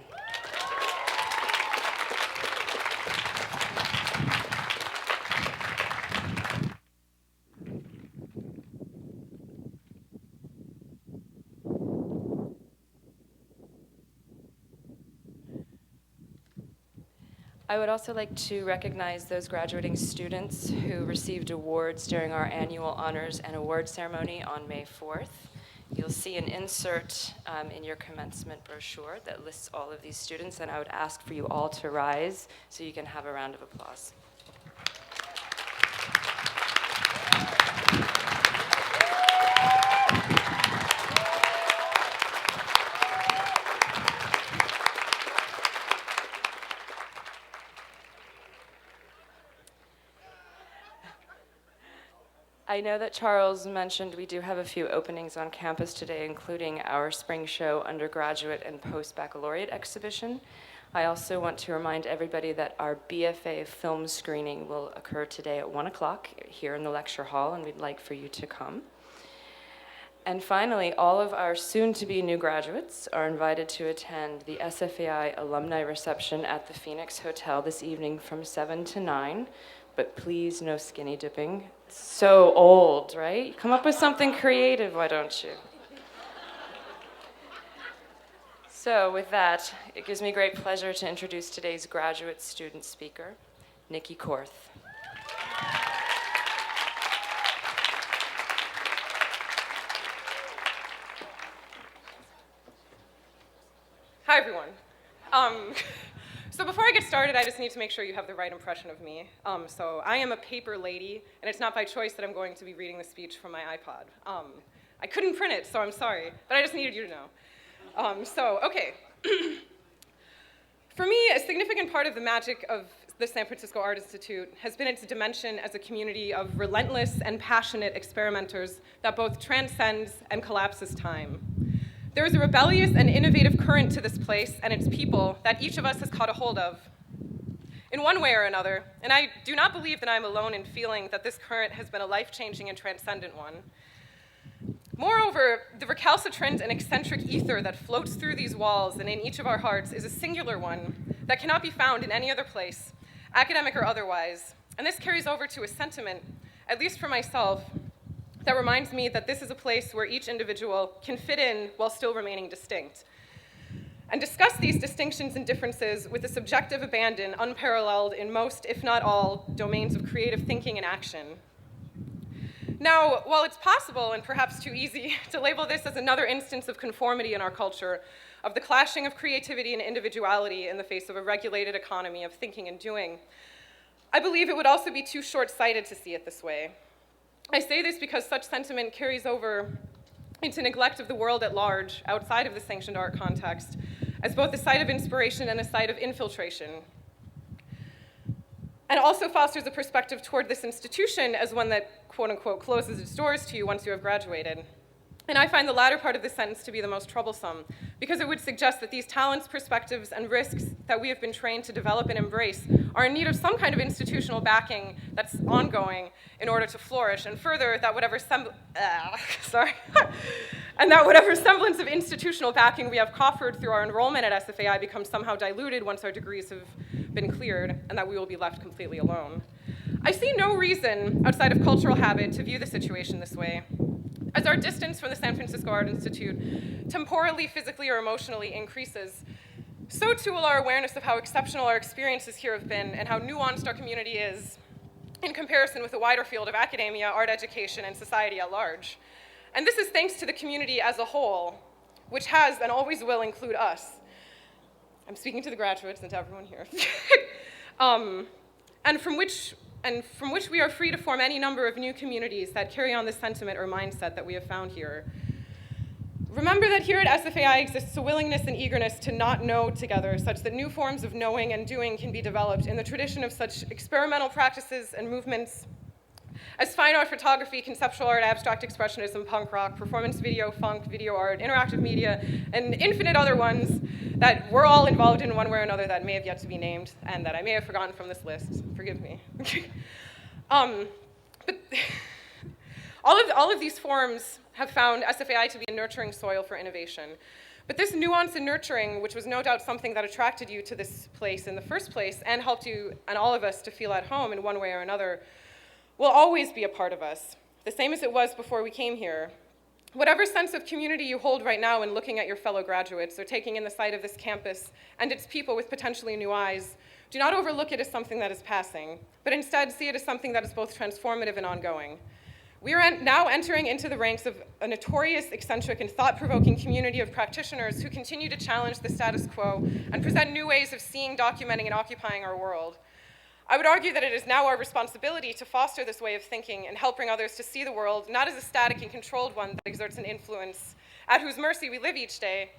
I would also like to recognize those graduating students who received awards during our annual honors and award ceremony on May 4th. You'll see an insert in your commencement brochure that lists all of these students, and I would ask for you all to rise so you can have a round of applause. I know that Charles mentioned we do have a few openings on campus today, including our Spring Show undergraduate and post-baccalaureate exhibition. I also want to remind everybody that our BFA film screening will occur today at 1 o'clock here in the lecture hall, and we'd like for you to come. And finally, all of our soon-to-be new graduates are invited to attend the SFAI alumni reception at the Phoenix Hotel this evening from 7 to 9, but please no skinny dipping. So old, right? Come up with something creative, why don't you? So with that, it gives me great pleasure to introduce today's graduate student speaker, Nikki Korth. Hi, everyone. So before I get started, I just need to make sure you have the right impression of me. So I am a paper lady, and it's not by choice that I'm going to be reading the speech from my iPod. I couldn't print it, so I'm sorry, but I just needed you to know. Okay. For me, a significant part of the magic of the San Francisco Art Institute has been its dimension as a community of relentless and passionate experimenters that both transcends and collapses time. There is a rebellious and innovative current to this place and its people that each of us has caught a hold of in one way or another, and I do not believe that I'm alone in feeling that this current has been a life-changing and transcendent one. Moreover, the recalcitrant and eccentric ether that floats through these walls and in each of our hearts is a singular one that cannot be found in any other place, academic or otherwise, and this carries over to a sentiment, at least for myself, that reminds me that this is a place where each individual can fit in while still remaining distinct, and discuss these distinctions and differences with a subjective abandon unparalleled in most, if not all, domains of creative thinking and action. Now, while it's possible, and perhaps too easy, to label this as another instance of conformity in our culture, of the clashing of creativity and individuality in the face of a regulated economy of thinking and doing, I believe it would also be too short-sighted to see it this way. I say this because such sentiment carries over into neglect of the world at large, outside of the sanctioned art context, as both a site of inspiration and a site of infiltration, and also fosters a perspective toward this institution as one that, quote-unquote, closes its doors to you once you have graduated. And I find the latter part of this sentence to be the most troublesome, because it would suggest that these talents, perspectives, and risks that we have been trained to develop and embrace are in need of some kind of institutional backing that's ongoing in order to flourish, and further, that whatever whatever semblance of institutional backing we have coffered through our enrollment at SFAI becomes somehow diluted once our degrees have been cleared, and that we will be left completely alone. I see no reason, outside of cultural habit, to view the situation this way. As our distance from the San Francisco Art Institute temporally, physically, or emotionally increases, so too will our awareness of how exceptional our experiences here have been and how nuanced our community is in comparison with the wider field of academia, art education, and society at large. And this is thanks to the community as a whole, which has and always will include us. I'm speaking to the graduates and to everyone here. And from which we are free to form any number of new communities that carry on this sentiment or mindset that we have found here. Remember that here at SFAI exists a willingness and eagerness to not know together, such that new forms of knowing and doing can be developed in the tradition of such experimental practices and movements as fine art, photography, conceptual art, abstract expressionism, punk rock, performance video, funk, video art, interactive media, and infinite other ones that we're all involved in one way or another that may have yet to be named and that I may have forgotten from this list. Forgive me. But all of these forms have found SFAI to be a nurturing soil for innovation. But this nuance and nurturing, which was no doubt something that attracted you to this place in the first place and helped you and all of us to feel at home in one way or another, will always be a part of us, the same as it was before we came here. Whatever sense of community you hold right now in looking at your fellow graduates or taking in the sight of this campus and its people with potentially new eyes, do not overlook it as something that is passing, but instead see it as something that is both transformative and ongoing. We are now entering into the ranks of a notorious, eccentric, and thought-provoking community of practitioners who continue to challenge the status quo and present new ways of seeing, documenting, and occupying our world. I would argue that it is now our responsibility to foster this way of thinking and help bring others to see the world not as a static and controlled one that exerts an influence at whose mercy we live each day,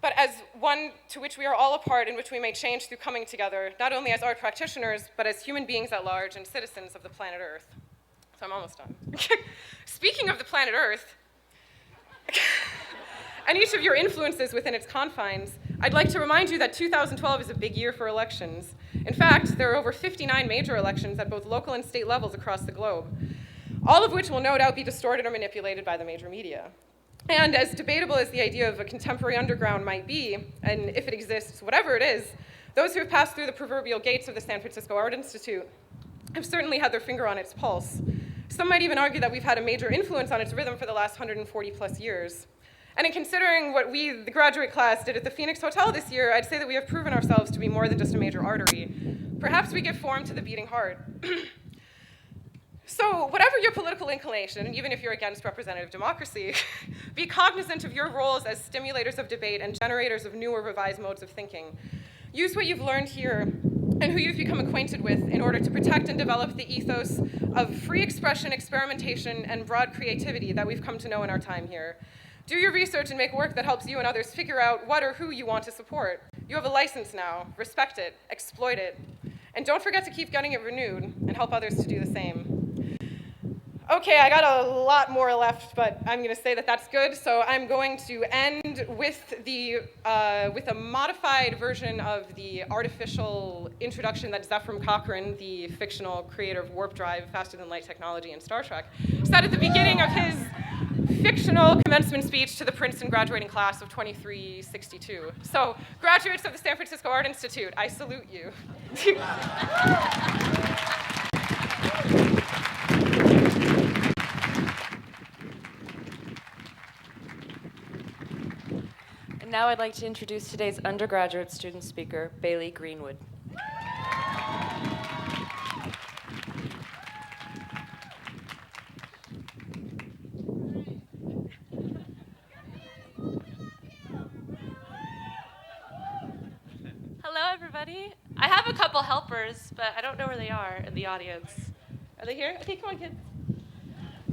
but as one to which we are all a part, in which we may change through coming together, not only as art practitioners, but as human beings at large and citizens of the planet Earth. So I'm almost done. Speaking of the planet Earth, and each of your influences within its confines, I'd like to remind you that 2012 is a big year for elections. In fact, there are over 59 major elections at both local and state levels across the globe, all of which will no doubt be distorted or manipulated by the major media. And as debatable as the idea of a contemporary underground might be, and if it exists, whatever it is, those who have passed through the proverbial gates of the San Francisco Art Institute have certainly had their finger on its pulse. Some might even argue that we've had a major influence on its rhythm for the last 140 plus years. And in considering what we, the graduate class, did at the Phoenix Hotel this year, I'd say that we have proven ourselves to be more than just a major artery. Perhaps we give form to the beating heart. So whatever your political inclination, and even if you're against representative democracy, be cognizant of your roles as stimulators of debate and generators of new or revised modes of thinking. Use what you've learned here and who you've become acquainted with in order to protect and develop the ethos of free expression, experimentation, and broad creativity that we've come to know in our time here. Do your research and make work that helps you and others figure out what or who you want to support. You have a license now. Respect it. Exploit it. And don't forget to keep getting it renewed and help others to do the same. Okay, I got a lot more left, but I'm going to say that that's good. So I'm going to end with a modified version of the artificial introduction that Zephram Cochrane, the fictional creator of warp drive, faster than light technology, and Star Trek, said at the beginning of his fictional commencement speech to the Princeton graduating class of 2362. So, graduates of the San Francisco Art Institute, I salute you. And now I'd like to introduce today's undergraduate student speaker, Bailey Greenwood. Hello, everybody. I have a couple helpers, but I don't know where they are in the audience. Are they here? Okay, come on, kids.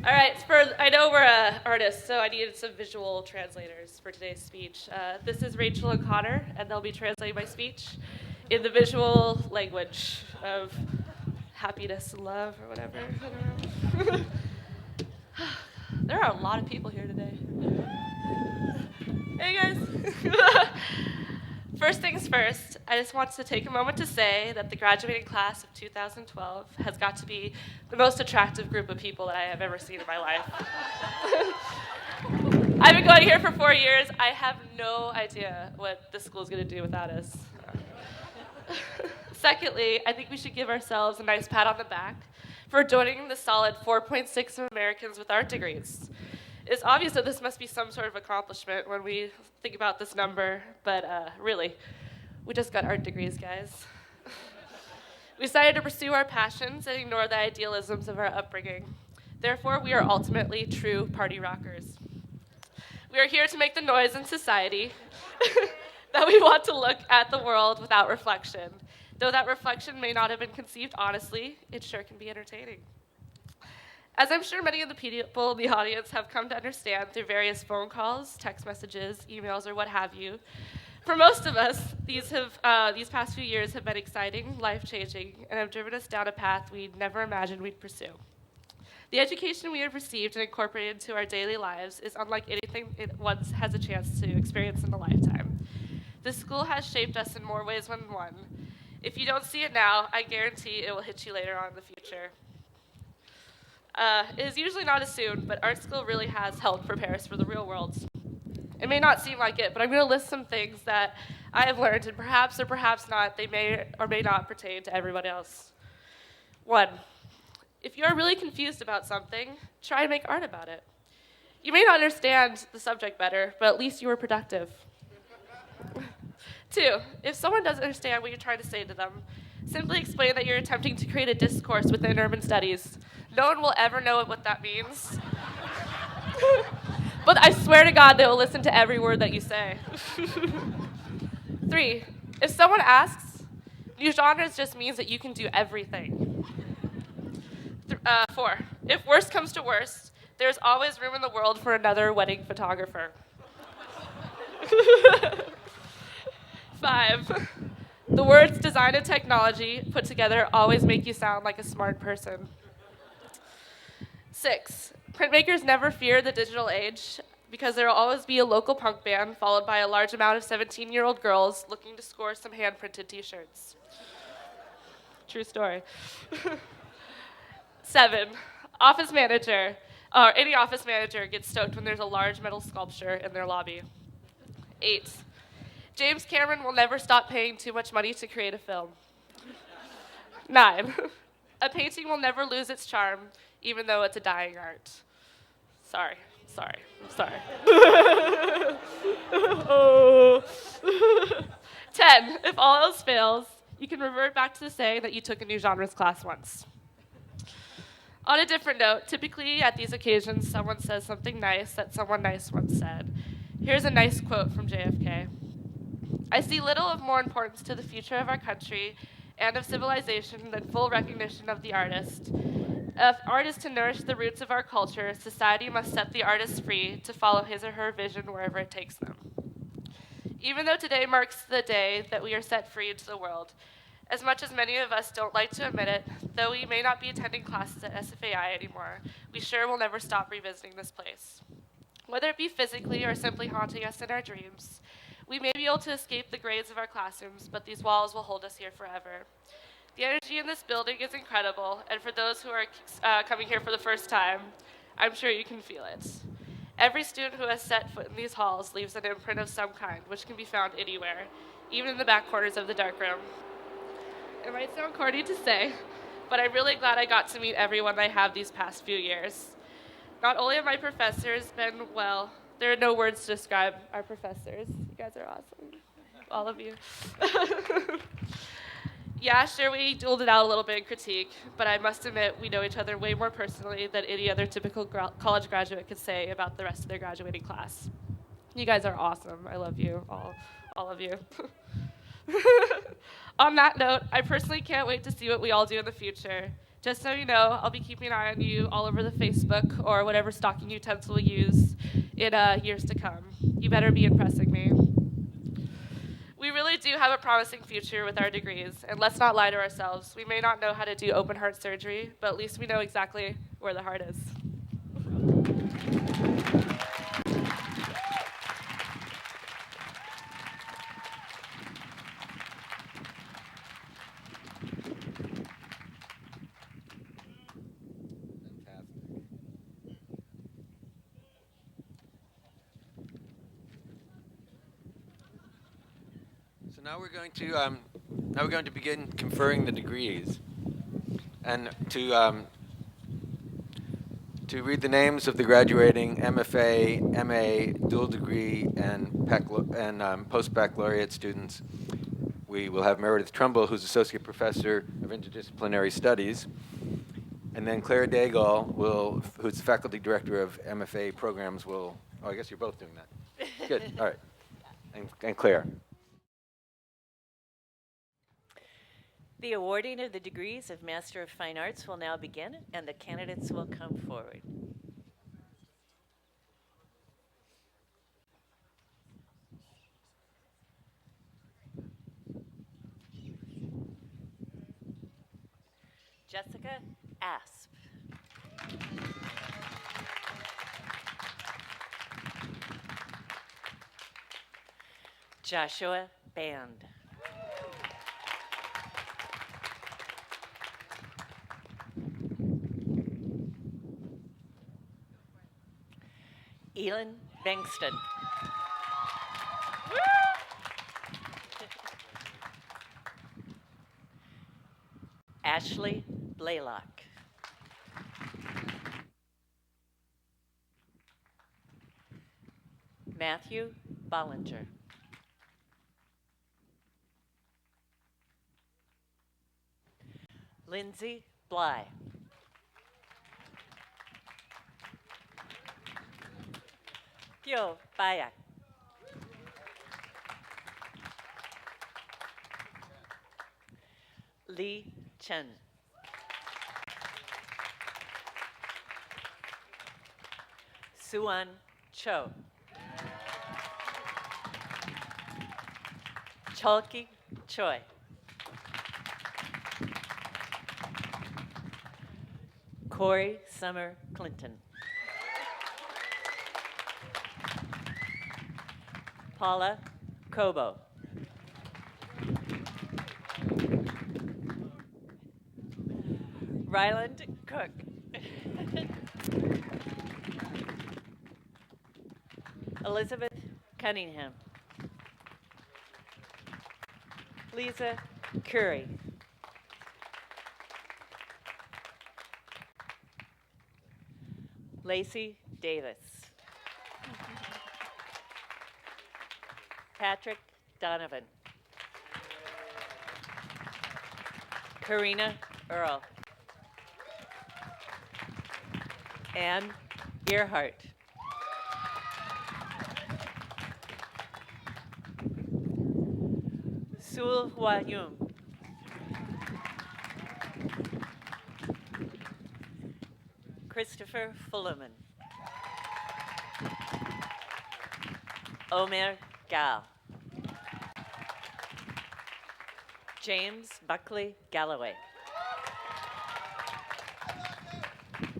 All right, I know we're artists, so I needed some visual translators for today's speech. This is Rachel and Connor, and they'll be translating my speech in the visual language of happiness and love or whatever. I don't know. There are a lot of people here today. Hey, guys. First things first, I just want to take a moment to say that the graduating class of 2012 has got to be the most attractive group of people that I have ever seen in my life. I've been going here for 4 years. I have no idea what this school is going to do without us. Secondly, I think we should give ourselves a nice pat on the back for joining the solid 4.6 of Americans with art degrees. It's obvious that this must be some sort of accomplishment when we think about this number, but really, we just got art degrees, guys. We decided to pursue our passions and ignore the idealisms of our upbringing. Therefore, we are ultimately true party rockers. We are here to make the noise in society that we want to look at the world without reflection. Though that reflection may not have been conceived honestly, it sure can be entertaining. As I'm sure many of the people in the audience have come to understand through various phone calls, text messages, emails, or what have you, for most of us, these past few years have been exciting, life-changing, and have driven us down a path we never imagined we'd pursue. The education we have received and incorporated into our daily lives is unlike anything one has a chance to experience in a lifetime. This school has shaped us in more ways than one. If you don't see it now, I guarantee it will hit you later on in the future. It is usually not as soon, but art school really has helped prepare us for the real world. It may not seem like it, but I'm going to list some things that I have learned, and perhaps or perhaps not, they may or may not pertain to everyone else. 1, if you're really confused about something, try and make art about it. You may not understand the subject better, but at least you were productive. 2, if someone doesn't understand what you're trying to say to them, simply explain that you're attempting to create a discourse within urban studies. No one will ever know what that means. But I swear to God, they will listen to every word that you say. 3, if someone asks, new genres just means that you can do everything. 4, if worst comes to worst, there's always room in the world for another wedding photographer. 5, the words design and technology put together always make you sound like a smart person. 6, printmakers never fear the digital age. because there will always be a local punk band followed by a large amount of 17-year-old girls looking to score some hand-printed t-shirts. True story. 7, office manager. Any office manager gets stoked when there's a large metal sculpture in their lobby. 8, James Cameron will never stop paying too much money to create a film. 9, a painting will never lose its charm, even though it's a dying art. Sorry. I'm sorry. Oh. 10, if all else fails, you can revert back to the saying that you took a new genres class once. On a different note, typically at these occasions, someone says something nice that someone nice once said. Here's a nice quote from JFK. I see little of more importance to the future of our country and of civilization than full recognition of the artist. If art is to nourish the roots of our culture, society must set the artist free to follow his or her vision wherever it takes them. Even though today marks the day that we are set free into the world, as much as many of us don't like to admit it, though we may not be attending classes at SFAI anymore, we sure will never stop revisiting this place. Whether it be physically or simply haunting us in our dreams, we may be able to escape the grades of our classrooms, but these walls will hold us here forever. The energy in this building is incredible, and for those who are coming here for the first time, I'm sure you can feel it. Every student who has set foot in these halls leaves an imprint of some kind, which can be found anywhere, even in the back corners of the dark room. It might sound corny to say, but I'm really glad I got to meet everyone I have these past few years. Not only have my professors been, well, there are no words to describe our professors. You guys are awesome, all of you. Yeah, sure, we dueled it out a little bit in critique, but I must admit we know each other way more personally than any other typical college graduate could say about the rest of their graduating class. You guys are awesome. I love you, all of you. On that note, I personally can't wait to see what we all do in the future. Just so you know, I'll be keeping an eye on you all over the Facebook or whatever stalking utensil we use in years to come. You better be impressing me. We really do have a promising future with our degrees, and let's not lie to ourselves. We may not know how to do open heart surgery, but at least we know exactly where the heart is. So now we're going to begin conferring the degrees, and to read the names of the graduating MFA, MA, dual degree, and post-baccalaureate students. We will have Meredith Trumbull, who's Associate Professor of Interdisciplinary Studies, and then Claire Daigle, who's the Faculty Director of MFA programs, will. Oh, I guess you're both doing that. Good. All right. And Claire. The awarding of the degrees of Master of Fine Arts will now begin, and the candidates will come forward. Jessica Asp. Joshua Band. Elin Bengston. Ashley Blaylock. Matthew Bollinger. Lindsay Bly. Pyo Bayak. Lee Chen. Suan Cho. Chalky Choi. Corey Summer Clinton. Paula Cobo. Ryland Cook. Elizabeth Cunningham. Lisa Curry. Lacey Davis. Patrick Donovan. Karina Earl. Anne Earhart. Sul Hua Yum. Christopher Fullerman. Omer Gal. James Buckley Galloway.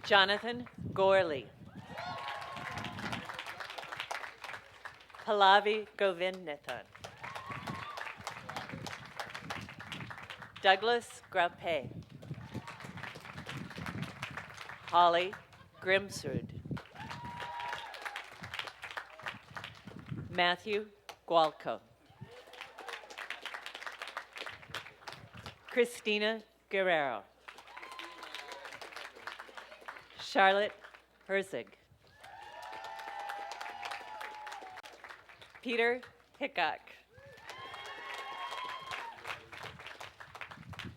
Jonathan Gorley. Pallavi Govindnathan. Douglas Grappe. Holly Grimsrud. Matthew Gualco. Christina Guerrero. Charlotte Herzig. Peter Hickok.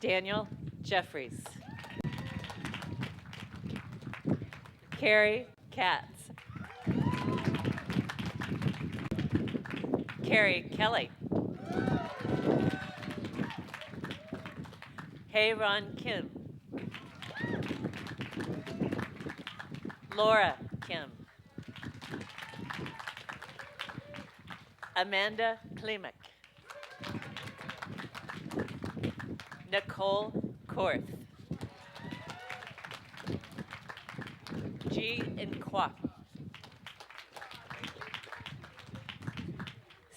Daniel Jeffries. Carrie Katz. Carrie Kelly. Hey Ron Kim. Laura Kim. Amanda Klimek. Nicole Korth. G. Inquak.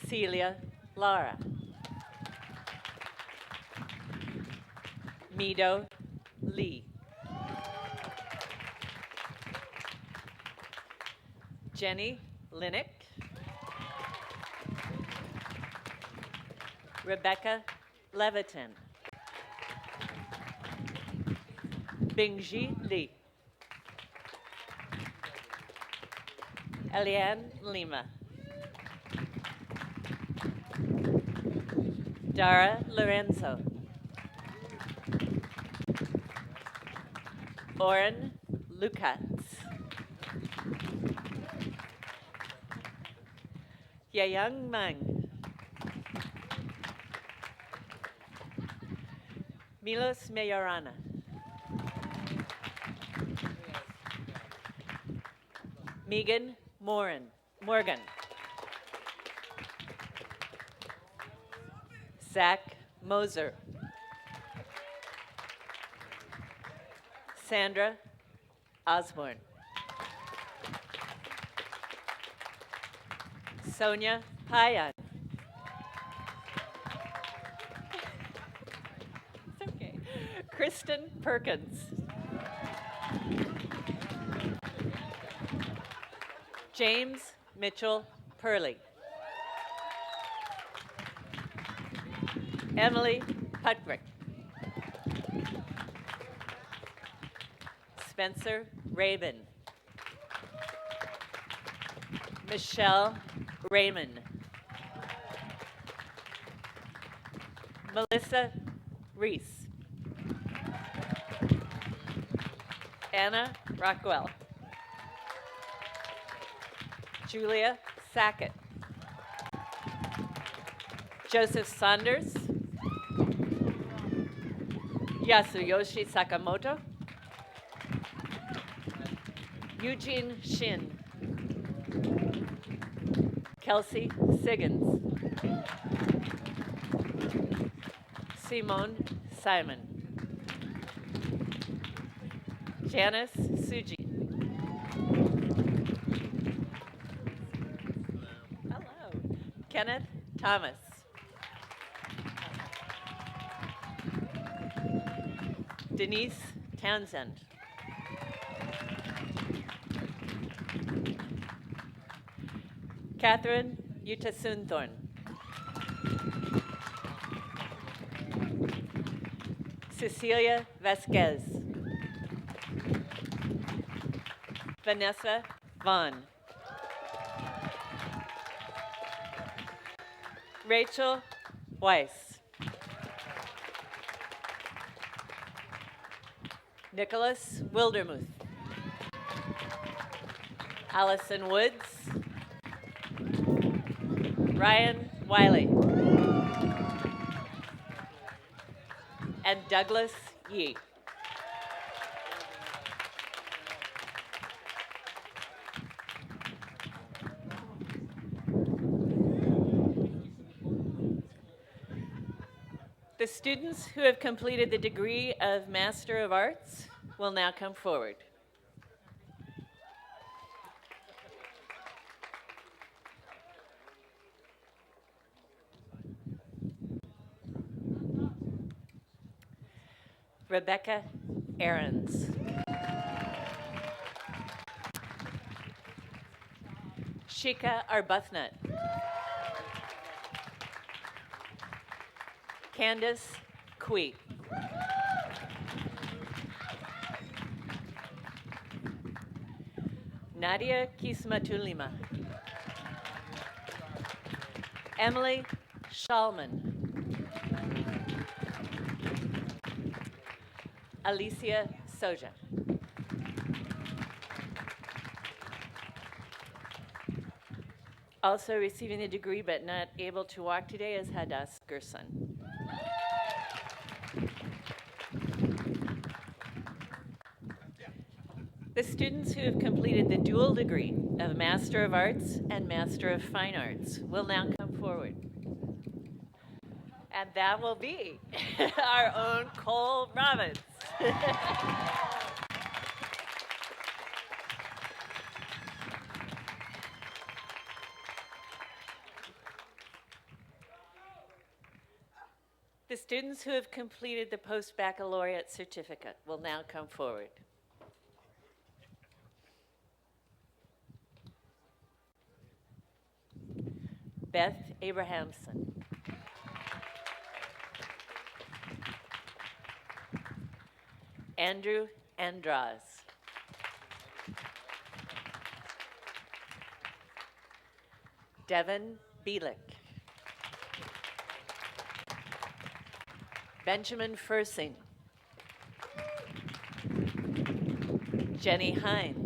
Celia Lara. Mido Lee. Jenny Linick. Rebecca Leviton. Bingji Lee. Eliane Lima. Dara Lorenzo. Oren Lukatz. Yayang Mang. Milos Mayorana. Megan Morgan. Zach Moser. Sandra Osborne. Sonia Payan. It's okay. Kristen Perkins. James Mitchell Purley. Emily Putbrick. Spencer Rabin. Michelle Raymond. Melissa Reese. Anna Rockwell. Julia Sackett. Joseph Saunders. Yasuyoshi Sakamoto. Eugene Shin. Kelsey Siggins. Simone Simon. Janice Suji. Hello. Kenneth Thomas. Denise Townsend. Catherine Utasunthorn. Cecilia Vasquez. Vanessa Vaughn. Rachel Weiss. Nicholas Wildermuth. Allison Woods. Ryan Wiley. And Douglas Yee. The students who have completed the degree of Master of Arts will now come forward. Rebecca Ahrens. Shika Arbuthnut. Candace Quee. Nadia Kismatulima. Emily Schallman. Alicia Soja. Also receiving the degree but not able to walk today is Hadass Gerson. The students who have completed the dual degree of Master of Arts and Master of Fine Arts will now come forward. And that will be our own Cole Robbins. The students who have completed the post-baccalaureate certificate will now come forward. Beth Abrahamson. Andrew Andraz. Devin Bielick. Benjamin Fursing. Jenny Hines.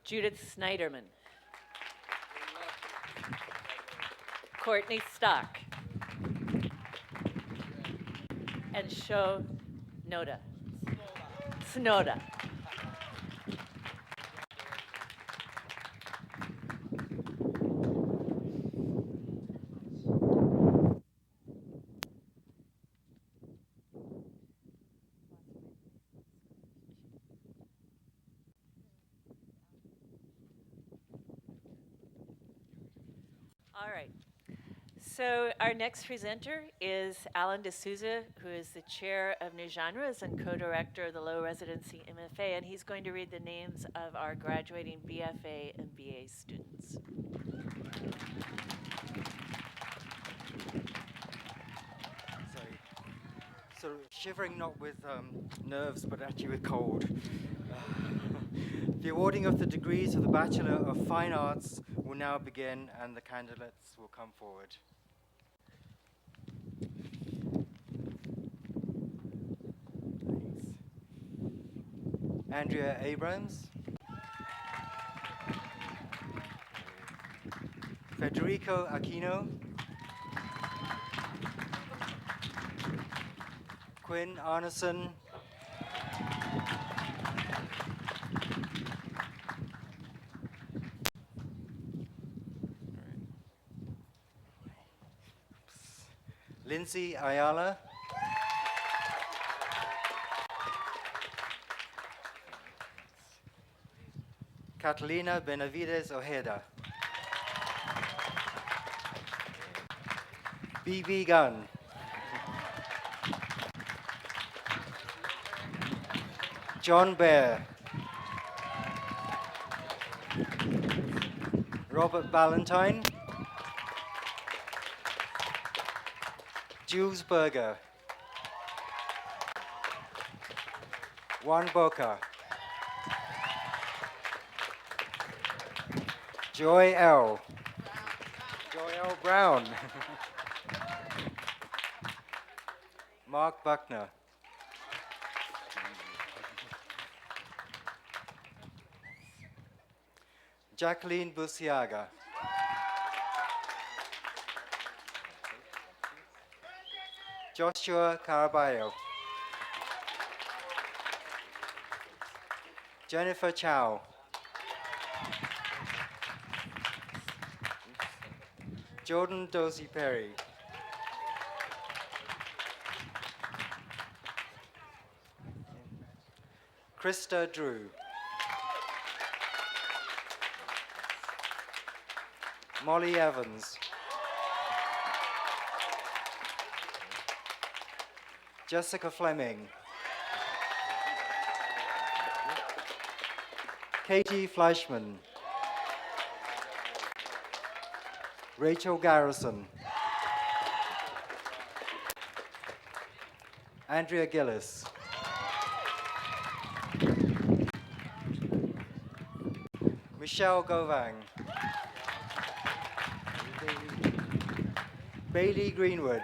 Judith Snyderman. Courtney Stock. And Sho Noda. Snoda. All right. So our next presenter is Alan D'Souza, who is the chair of New Genres and co-director of the Low Residency MFA, and he's going to read the names of our graduating BFA and BA students. Sort of shivering not with nerves, but actually with cold. The awarding of the degrees of the Bachelor of Fine Arts will now begin, and the candidates will come forward. Andrea Abrams. Federico Aquino. Quinn Arneson. Lindsay Ayala. Catalina Benavides Ojeda. BB Gunn. John Bear. Robert Ballantyne. Jules Berger. Juan Boca. Joy L. Joy L. Brown. Mark Buckner. Jacqueline Busiaga. Joshua Caraballo. Jennifer Chow. Jordan Dozy Perry. Krista Drew. Molly Evans. Jessica Fleming. Katie Fleischman. Rachel Garrison. Andrea Gillis. Michelle Govang. Bailey Greenwood.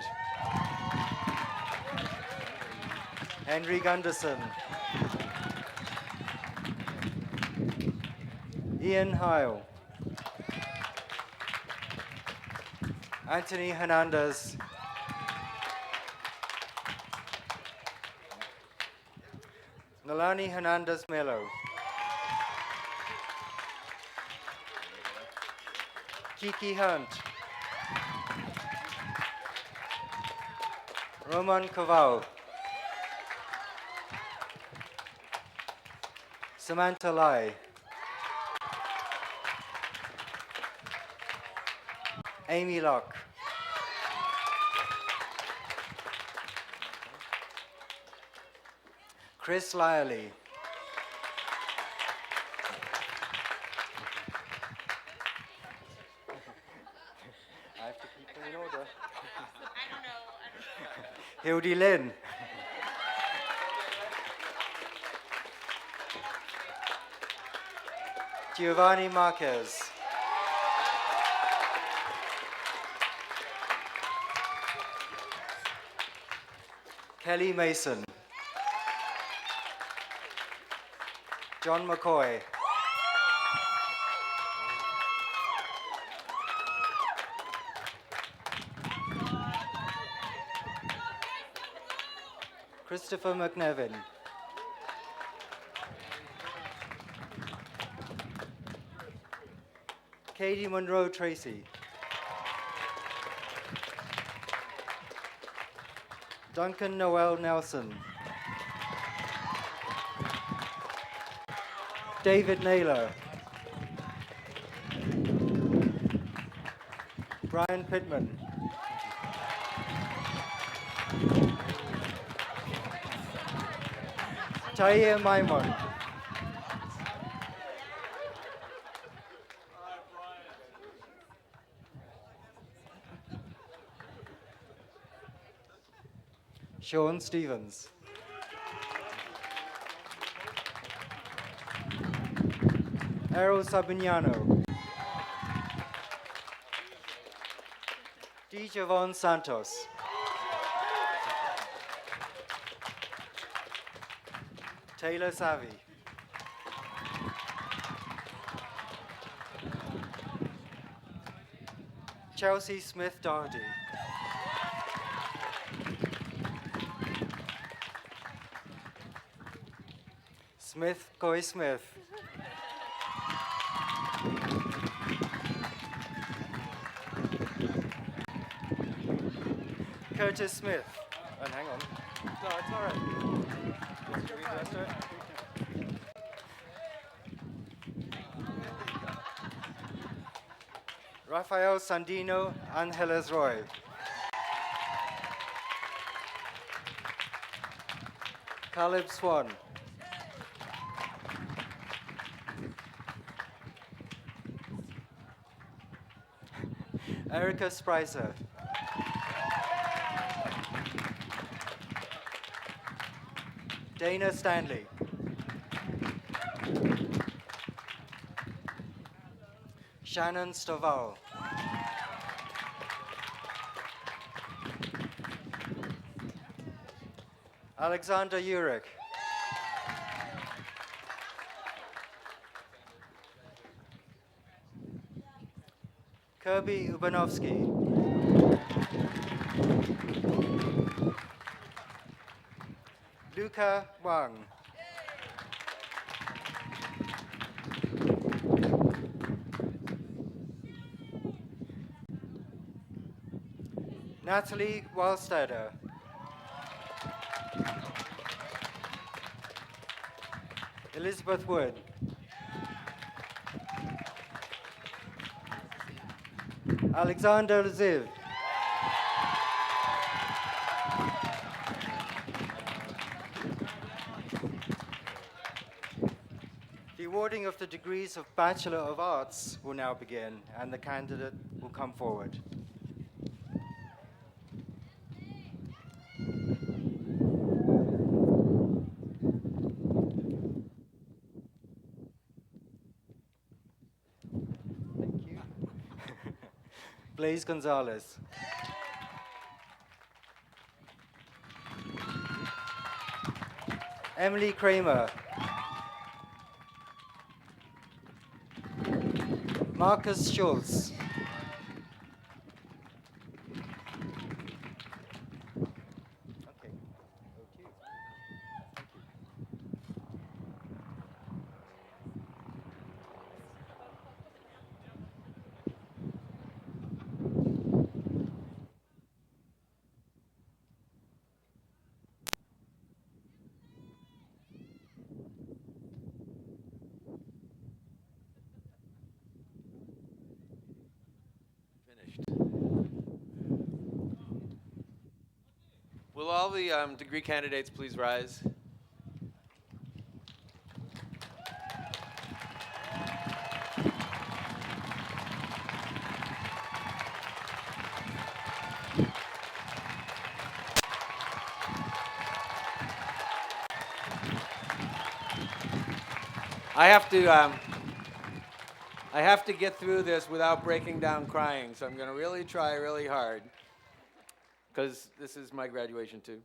Henry Gunderson. Ian Heil. Anthony Hernandez. Nalani Hernandez Melo. Kiki Hunt. Roman Koval. Samantha Lai. Amy Locke. Chris Lyerly. I have to keep them in order. Hildy Lynn. Giovanni Marquez. Kelly Mason. John McCoy. Christopher McNevin. Katie Monroe Tracy. Duncan Noel Nelson. David Naylor. Brian Pittman. Tahir Maimon. Sean Stevens. Errol Sabignano. D. Javon Santos. Taylor Savvy. Chelsea Smith Doherty. Smith Coy Smith. Curtis Smith. And hang on. No, it's all right. Rafael Sandino Angeles Roy. Caleb Swan. Erica Spricer. Dana Stanley. Shannon Stovall. Alexander Urich. Kirby Ubanovsky. Luca Wang. Natalie Wallsteder. Elizabeth Wood. Alexander Ziv. The awarding of the degrees of Bachelor of Arts will now begin, and the candidate will come forward. Thank you. Blaise Gonzalez. Emily Kramer. Marcus Schultz. Okay. Okay. Thank you. Finished. Will all the degree candidates please rise? I have to get through this without breaking down crying, so I'm going to really try really hard, because this is my graduation too.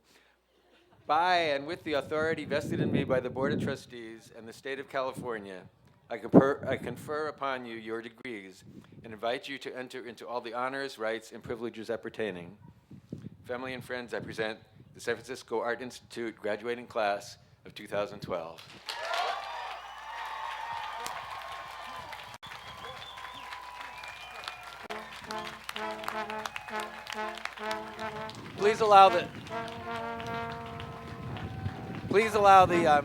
By and with the authority vested in me by the Board of Trustees and the State of California, I confer upon you your degrees and invite you to enter into all the honors, rights, and privileges appertaining. Family and friends, I present the San Francisco Art Institute graduating class of 2012. Please allow the yeah.